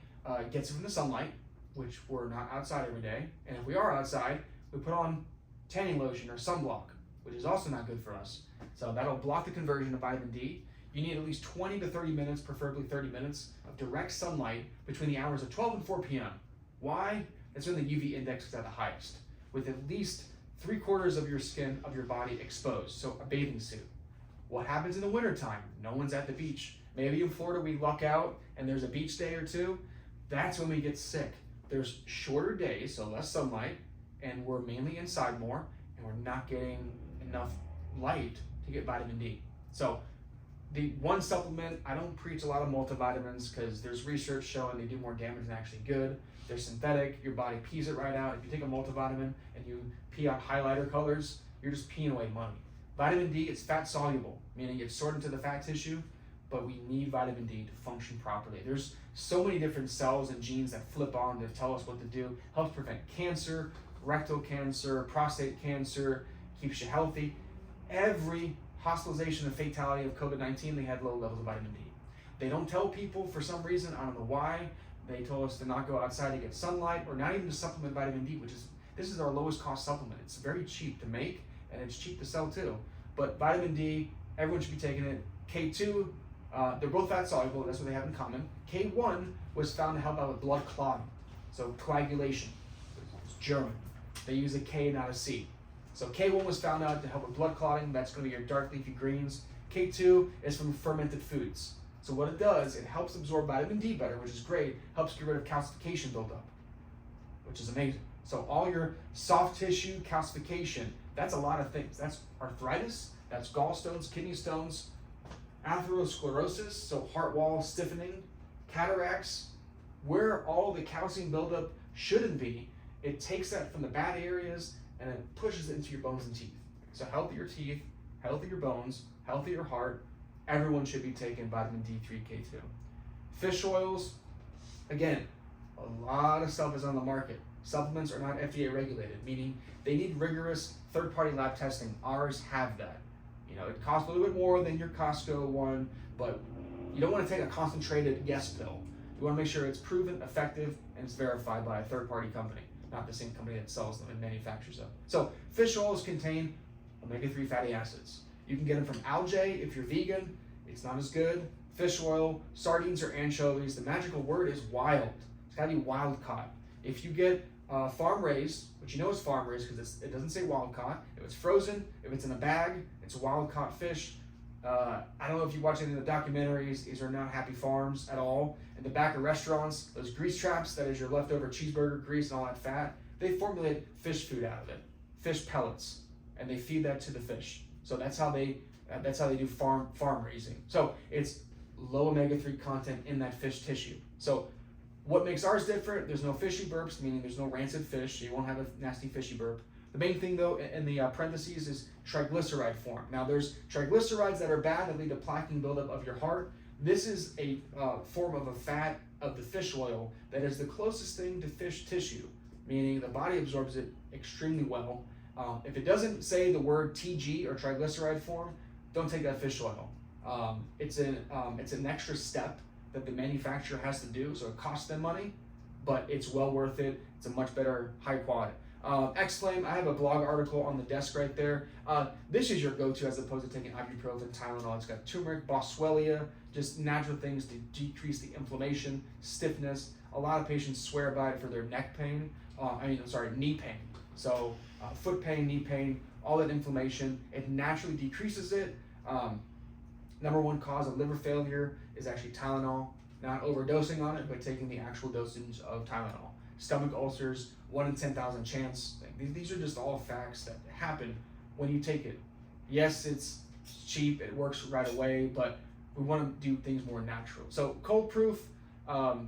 gets it from the sunlight, which we're not outside every day. And if we are outside, we put on tanning lotion or sunblock, which is also not good for us. So that'll block the conversion of vitamin D. You need at least 20 to 30 minutes, preferably 30 minutes, of direct sunlight between the hours of 12 and 4 p.m. Why? It's when the UV index is at the highest, with at least 3/4 of your skin of your body exposed, so a bathing suit. What happens in the wintertime? No one's at the beach. Maybe in Florida we luck out and there's a beach day or two. That's when we get sick. There's shorter days, so less sunlight, and we're mainly inside more, and we're not getting enough light to get vitamin D. So the one supplement, I don't preach a lot of multivitamins because there's research showing they do more damage than actually good. They're synthetic, your body pees it right out. If you take a multivitamin and you pee out highlighter colors, you're just peeing away money. Vitamin D is fat soluble, meaning it's stored into the fat tissue, but we need vitamin D to function properly. There's so many different cells and genes that flip on to tell us what to do. Helps prevent cancer, rectal cancer, prostate cancer, keeps you healthy. Every hospitalization and fatality of COVID-19, they had low levels of vitamin D. They don't tell people for some reason, I don't know why, they told us to not go outside to get sunlight or not even to supplement vitamin D, this is our lowest cost supplement. It's very cheap to make and it's cheap to sell too. But vitamin D, everyone should be taking it. K2, they're both fat soluble, that's what they have in common. K1 was found to help out with blood clotting, so coagulation. It's German. They use a K, not a C. So K1 was found out to help with blood clotting. That's going to be your dark leafy greens. K2 is from fermented foods. So what it does, it helps absorb vitamin D better, which is great. Helps get rid of calcification buildup, which is amazing. So all your soft tissue calcification, that's a lot of things. That's arthritis, that's gallstones, kidney stones, atherosclerosis, so heart wall stiffening, cataracts, where all the calcium buildup shouldn't be. It takes that from the bad areas and then pushes it into your bones and teeth. So healthier teeth, healthier bones, healthier heart. Everyone should be taking vitamin D3, K2. Fish oils, again, a lot of stuff is on the market. Supplements are not FDA regulated, meaning they need rigorous third-party lab testing. Ours have that. It costs a little bit more than your Costco one, but you don't want to take a concentrated yes pill. You want to make sure it's proven, effective, and it's verified by a third-party company, not the same company that sells them and manufactures them. So fish oils contain omega-3 fatty acids. You can get them from algae if you're vegan. It's not as good. Fish oil, sardines or anchovies. The magical word is wild. It's got to be wild caught. If you get farm raised, which you know is farm raised because it doesn't say wild caught. If it's frozen, if it's in a bag, it's wild caught fish. I don't know if you watch any of the documentaries. These are not happy farms at all. In the back of restaurants, those grease traps, that is your leftover cheeseburger grease and all that fat, they formulate fish food out of it, fish pellets, and they feed that to the fish. So that's how they do farm raising. So it's low omega-3 content in that fish tissue. So what makes ours different? There's no fishy burps, meaning there's no rancid fish. So you won't have a nasty fishy burp. The main thing though in the parentheses is triglyceride form. Now there's triglycerides that are bad that lead to plaque and buildup of your heart. This is a form of a fat of the fish oil that is the closest thing to fish tissue, meaning the body absorbs it extremely well. If it doesn't say the word TG or triglyceride form, don't take that fish oil. It's an extra step that the manufacturer has to do, so it costs them money, but it's well worth it. It's a much better high quality. X-Flame, I have a blog article on the desk right there. This is your go-to as opposed to taking ibuprofen, Tylenol. It's got turmeric, boswellia, just natural things to decrease the inflammation, stiffness. A lot of patients swear by it for their neck pain, knee pain. So foot pain, knee pain, all that inflammation, it naturally decreases it. Number one cause of liver failure is actually Tylenol, not overdosing on it, but taking the actual dosage of Tylenol. Stomach ulcers, 1 in 10,000 chance. These are just all facts that happen when you take it. Yes, it's cheap, it works right away, but we want to do things more natural. So cold proof, how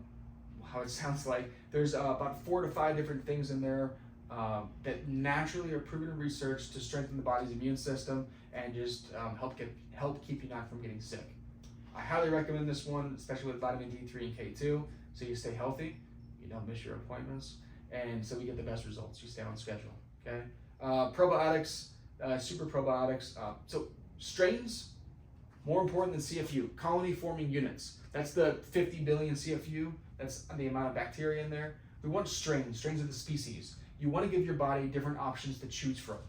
it sounds like, there's about 4 to 5 different things in there that naturally are proven in research to strengthen the body's immune system and just help keep you not from getting sick. I highly recommend this one, especially with vitamin D3 and K2, so you stay healthy, you don't miss your appointments, and so we get the best results. You stay on schedule. Okay. Probiotics, super probiotics. So strains, more important than CFU. Colony forming units. That's the 50 billion CFU. That's the amount of bacteria in there. We want strains of the species. You want to give your body different options to choose from,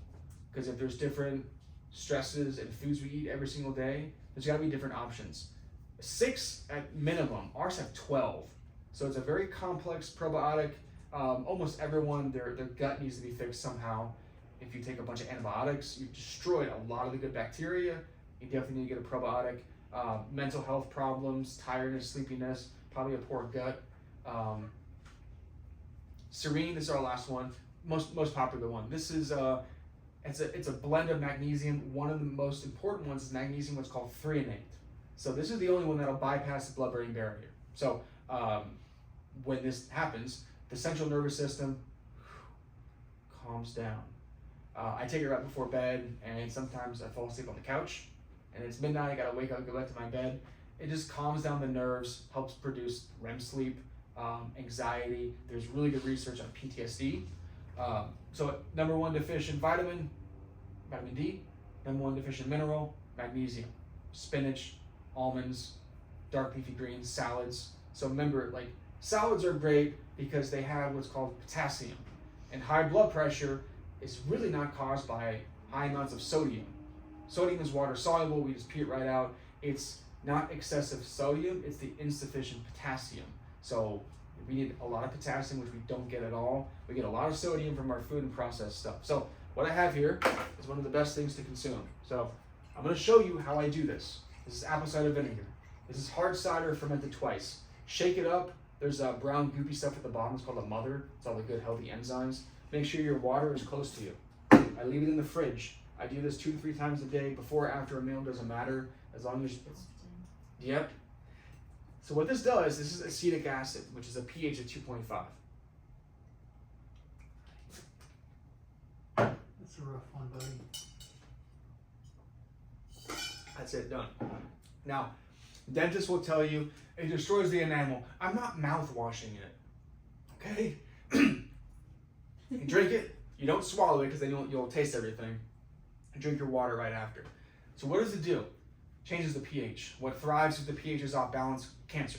because if there's different stresses and foods we eat every single day, there's got to be different options. 6 at minimum. Ours have 12. So it's a very complex probiotic. Almost everyone, their gut needs to be fixed somehow. If you take a bunch of antibiotics, you destroy a lot of the good bacteria. You definitely need to get a probiotic. Mental health problems, tiredness, sleepiness, probably a poor gut. Serene, this is our last one, most popular one. This is it's a blend of magnesium. One of the most important ones is magnesium, what's called threonate. So this is the only one that'll bypass the blood-brain barrier. So when this happens, the central nervous system calms down. I take it right before bed, and sometimes I fall asleep on the couch, and it's midnight, I gotta wake up, go back to my bed. It just calms down the nerves, helps produce REM sleep, anxiety. There's really good research on PTSD. So number one deficient vitamin D. Number one deficient mineral, magnesium. Spinach, almonds, dark leafy greens, salads. So remember, like, salads are great because they have what's called potassium. And high blood pressure is really not caused by high amounts of sodium. Sodium is water soluble, we just pee it right out. It's not excessive sodium, it's the insufficient potassium. So we need a lot of potassium, which we don't get at all. We get a lot of sodium from our food and processed stuff. So what I have here is one of the best things to consume. So I'm gonna show you how I do this. This is apple cider vinegar. This is hard cider fermented twice. Shake it up. There's a brown goopy stuff at the bottom. It's called a mother. It's all the good healthy enzymes. Make sure your water is close to you. I leave it in the fridge. I do this 2 to 3 times a day, before or after a meal, doesn't matter, as long as it's, yep. So what this does, this is acetic acid, which is a pH of 2.5. That's a rough one, buddy. That's it, done. Now, dentists will tell you it destroys the enamel. I'm not mouth washing it, okay? You drink it, you don't swallow it because then you'll taste everything. And drink your water right after. So what does it do? Changes the pH. What thrives if the pH is off balance? Cancer.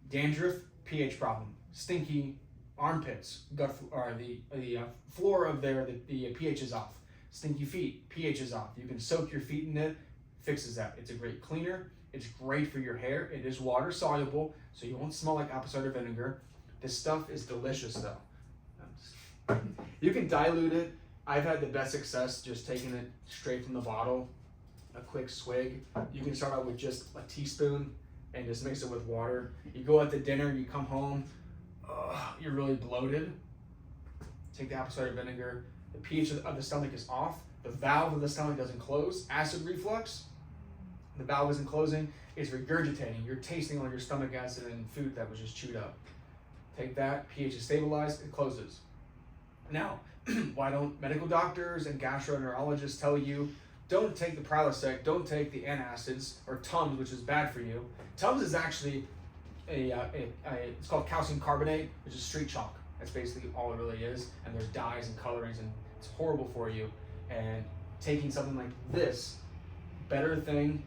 Dandruff, pH problem. Stinky armpits, gut, or the floor of there, the pH is off. Stinky feet, pH is off. You can soak your feet in it, fixes that. It's a great cleaner. It's great for your hair. It is water soluble, so you won't smell like apple cider vinegar. This stuff is delicious though. You can dilute it. I've had the best success just taking it straight from the bottle, a quick swig. You can start out with just a teaspoon and just mix it with water. You go out to dinner, you come home, you're really bloated. Take the apple cider vinegar. The pH of the stomach is off. The valve of the stomach doesn't close. Acid reflux, the valve isn't closing. It's regurgitating. You're tasting all your stomach acid and food that was just chewed up. Take that, pH is stabilized, it closes. Now, why don't medical doctors and gastroenterologists tell you, don't take the Prilosec, don't take the antacids, or Tums, which is bad for you. Tums is actually it's called calcium carbonate, which is street chalk. That's basically all it really is. And there's dyes and colorings, and it's horrible for you. And taking something like this, better thing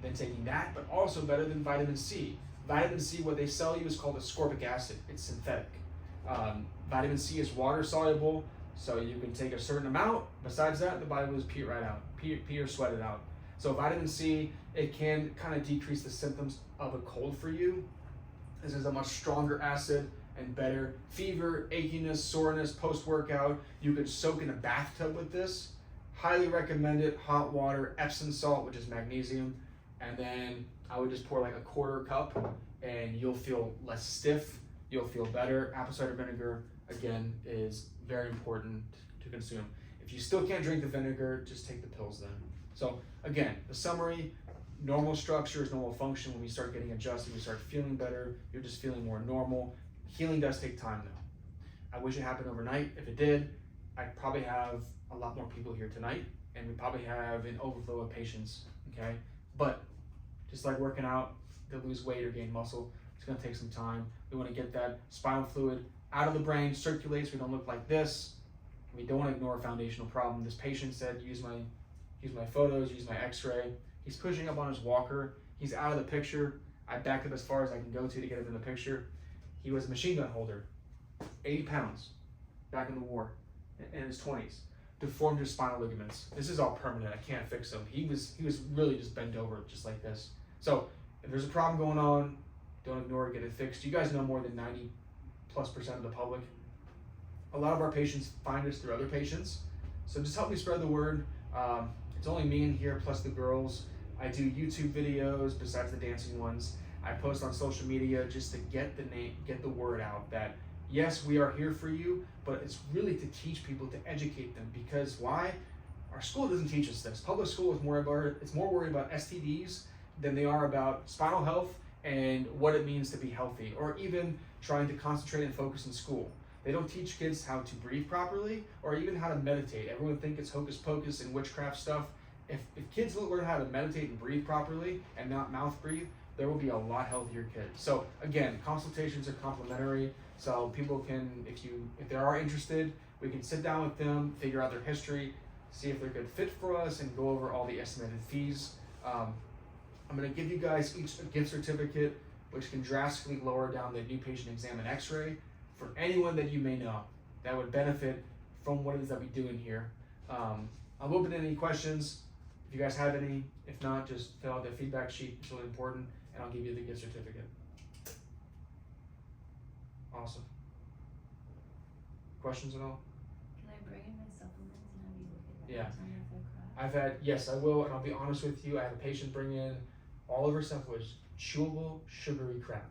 than taking that, but also better than vitamin C. Vitamin C, what they sell you is called ascorbic acid. It's synthetic. Vitamin C is water soluble, so you can take a certain amount. Besides that, the body will just pee it right out, pee or sweat it out. So vitamin C, it can kind of decrease the symptoms of a cold for you. This is a much stronger acid and better. Fever, achiness, soreness, post-workout. You could soak in a bathtub with this. Highly recommend it. Hot water, Epsom salt, which is magnesium, and then I would just pour like a 1/4 cup, and you'll feel less stiff. You'll feel better. Apple cider vinegar, again, is very important to consume. If you still can't drink the vinegar, just take the pills then. So again, the summary, normal structure is normal function. When we start getting adjusted, we start feeling better. You're just feeling more normal. Healing does take time though. I wish it happened overnight. If it did, I'd probably have a lot more people here tonight, and we probably have an overflow of patients, okay? But just like working out to lose weight or gain muscle, it's gonna take some time. We wanna get that spinal fluid out of the brain, circulates, we don't look like this. We don't wanna ignore a foundational problem. This patient said, use my photos, use my x-ray. He's pushing up on his walker. He's out of the picture. I backed up as far as I can go to get him in the picture. He was a machine gun holder, 80 pounds, back in the war, in his 20s. Deformed his spinal ligaments. This is all permanent, I can't fix him. He was really just bent over, just like this. So if there's a problem going on, don't ignore it, get it fixed. You guys know more than 90+% of the public a lot of our patients find us through other patients. So just help me spread the word. It's only me in here plus the girls. I do YouTube videos besides the dancing ones. I post on social media just to get the word out that yes, we are here for you, but it's really to teach people, to educate them. Because why? Our school doesn't teach us this. Public school is more worried about STDs than they are about spinal health and what it means to be healthy, or even trying to concentrate and focus in school. They don't teach kids how to breathe properly or even how to meditate. Everyone thinks it's hocus pocus and witchcraft stuff. If kids learn how to meditate and breathe properly and not mouth breathe, there will be a lot healthier kids. So again, consultations are complimentary. So people can, if they are interested, we can sit down with them, figure out their history, see if they're a good fit for us, and go over all the estimated fees. I'm going to give you guys each a gift certificate, which can drastically lower down the new patient exam and x-ray for anyone that you may know that would benefit from what it is that we do in here. I'm open to any questions. If you guys have any, if not, just fill out the feedback sheet. It's really important, and I'll give you the gift certificate. Awesome. Questions at all? Can I bring in my supplements and have you look at them? Yeah. Tell me if they're correct? I've had, yes, I will, and I'll be honest with you. I had a patient bring in all of her stuff was chewable, sugary crap.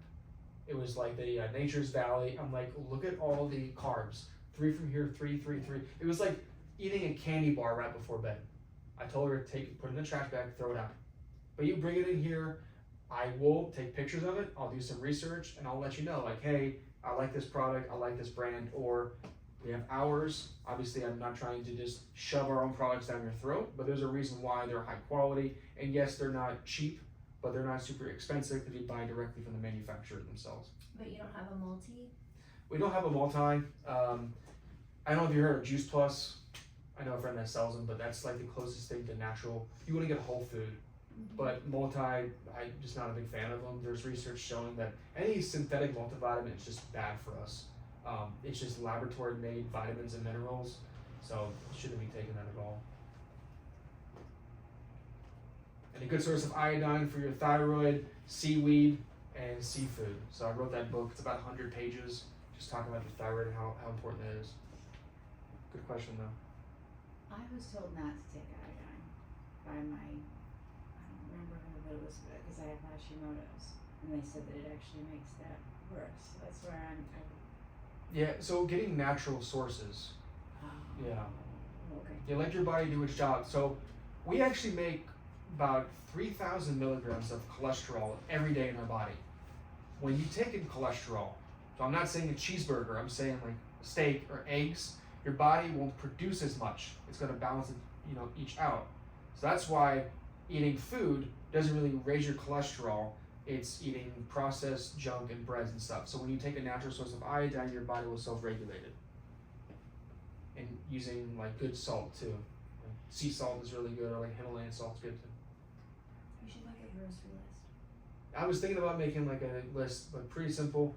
It was like the Nature's Valley. I'm like, look at all the carbs. 3 from here, 3. It was like eating a candy bar right before bed. I told her to put it in the trash bag, throw it out. But you bring it in here, I will take pictures of it. I'll do some research, and I'll let you know, like, hey, I like this product, I like this brand, or we have ours. Obviously, I'm not trying to just shove our own products down your throat, but there's a reason why they're high quality. And yes, they're not cheap, but they're not super expensive because you buy directly from the manufacturer themselves. But you don't have a multi? We don't have a multi. I don't know if you heard of Juice Plus. I know a friend that sells them, but that's like the closest thing to natural. You want to get whole food. But multi, I'm just not a big fan of them. There's research showing that any synthetic multivitamin is just bad for us. It's just laboratory made vitamins and minerals, so it shouldn't be taken that at all. And a good source of iodine for your thyroid, seaweed, and seafood. So I wrote that book. It's about 100 pages, just talking about the thyroid and how important it is. Good question though. I was told not to take iodine by my, I don't remember who, but it was because I have Hashimoto's, and they said that it actually makes that worse. So that's where Yeah, so getting natural sources. Yeah. Okay. You let your body do its job. So we actually make about 3,000 milligrams of cholesterol every day in our body. When you take in cholesterol, so I'm not saying a cheeseburger, I'm saying like steak or eggs, your body won't produce as much. It's going to balance it, each out. So that's why eating food doesn't really raise your cholesterol. It's eating processed junk and breads and stuff. So when you take a natural source of iodine, your body will self-regulate it. And using like good salt too. Like sea salt is really good, or like Himalayan salt's good too. You should make a grocery list. I was thinking about making like a list, but pretty simple.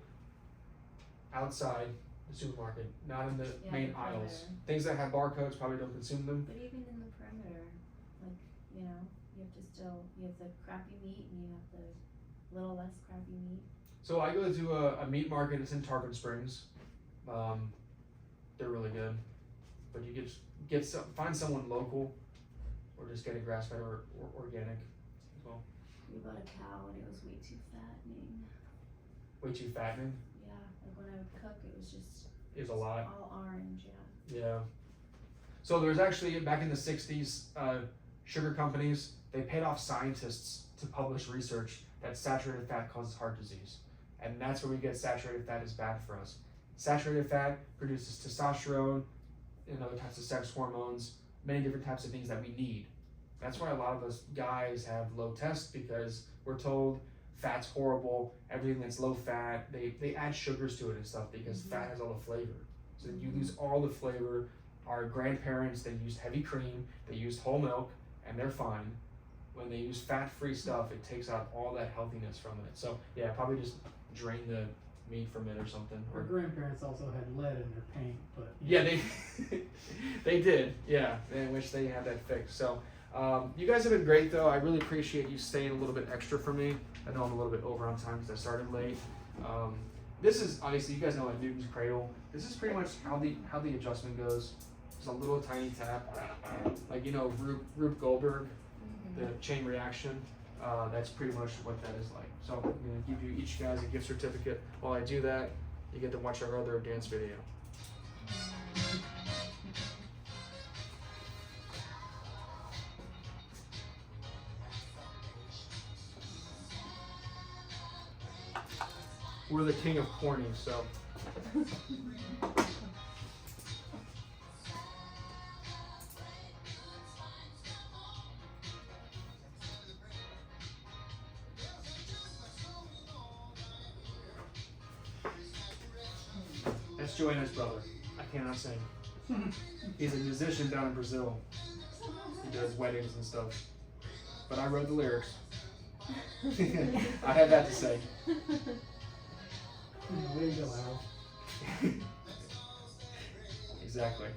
Outside the supermarket, not in the main the aisles. perimeter. Things that have barcodes, probably don't consume them. But even in the perimeter, like, you have the crappy meat and you have the little less crappy meat. So I go to a meat market. It's in Tarpon Springs. They're really good, but you find someone local, or just get a grass-fed or organic as well. We bought a cow and it was way too fattening. Way too fattening. Yeah, like when I would cook, it was just Is a lot. all orange. Yeah. Yeah. So there's actually, back in the 60s, sugar companies, they paid off scientists to publish research that saturated fat causes heart disease. And that's where we get saturated fat is bad for us. Saturated fat produces testosterone and other types of sex hormones, many different types of things that we need. That's why a lot of us guys have low test, because we're told fat's horrible, everything that's low fat, they add sugars to it and stuff because fat has all the flavor. So you lose all the flavor. Our grandparents, they used heavy cream, they used whole milk, and they're fine. When they use fat-free stuff, it takes out all that healthiness from it. So yeah, probably just drain the meat from it or something. Our grandparents also had lead in their paint, but yeah, they did. Yeah, I wish they had that fixed. So you guys have been great though. I really appreciate you staying a little bit extra for me. I know I'm a little bit over on time because I started late. this is obviously, you guys know like Newton's cradle. This is pretty much how the adjustment goes. Just a little tiny tap, like Rube Goldberg, the chain reaction. That's pretty much what that is like. So I'm gonna give you each guys a gift certificate. While I do that, you get to watch our other dance video. We're the king of corny, so. That's Joanna's brother. I cannot sing. He's a musician down in Brazil. He does weddings and stuff. But I wrote the lyrics. I had that to say. Way to go, Al. Exactly.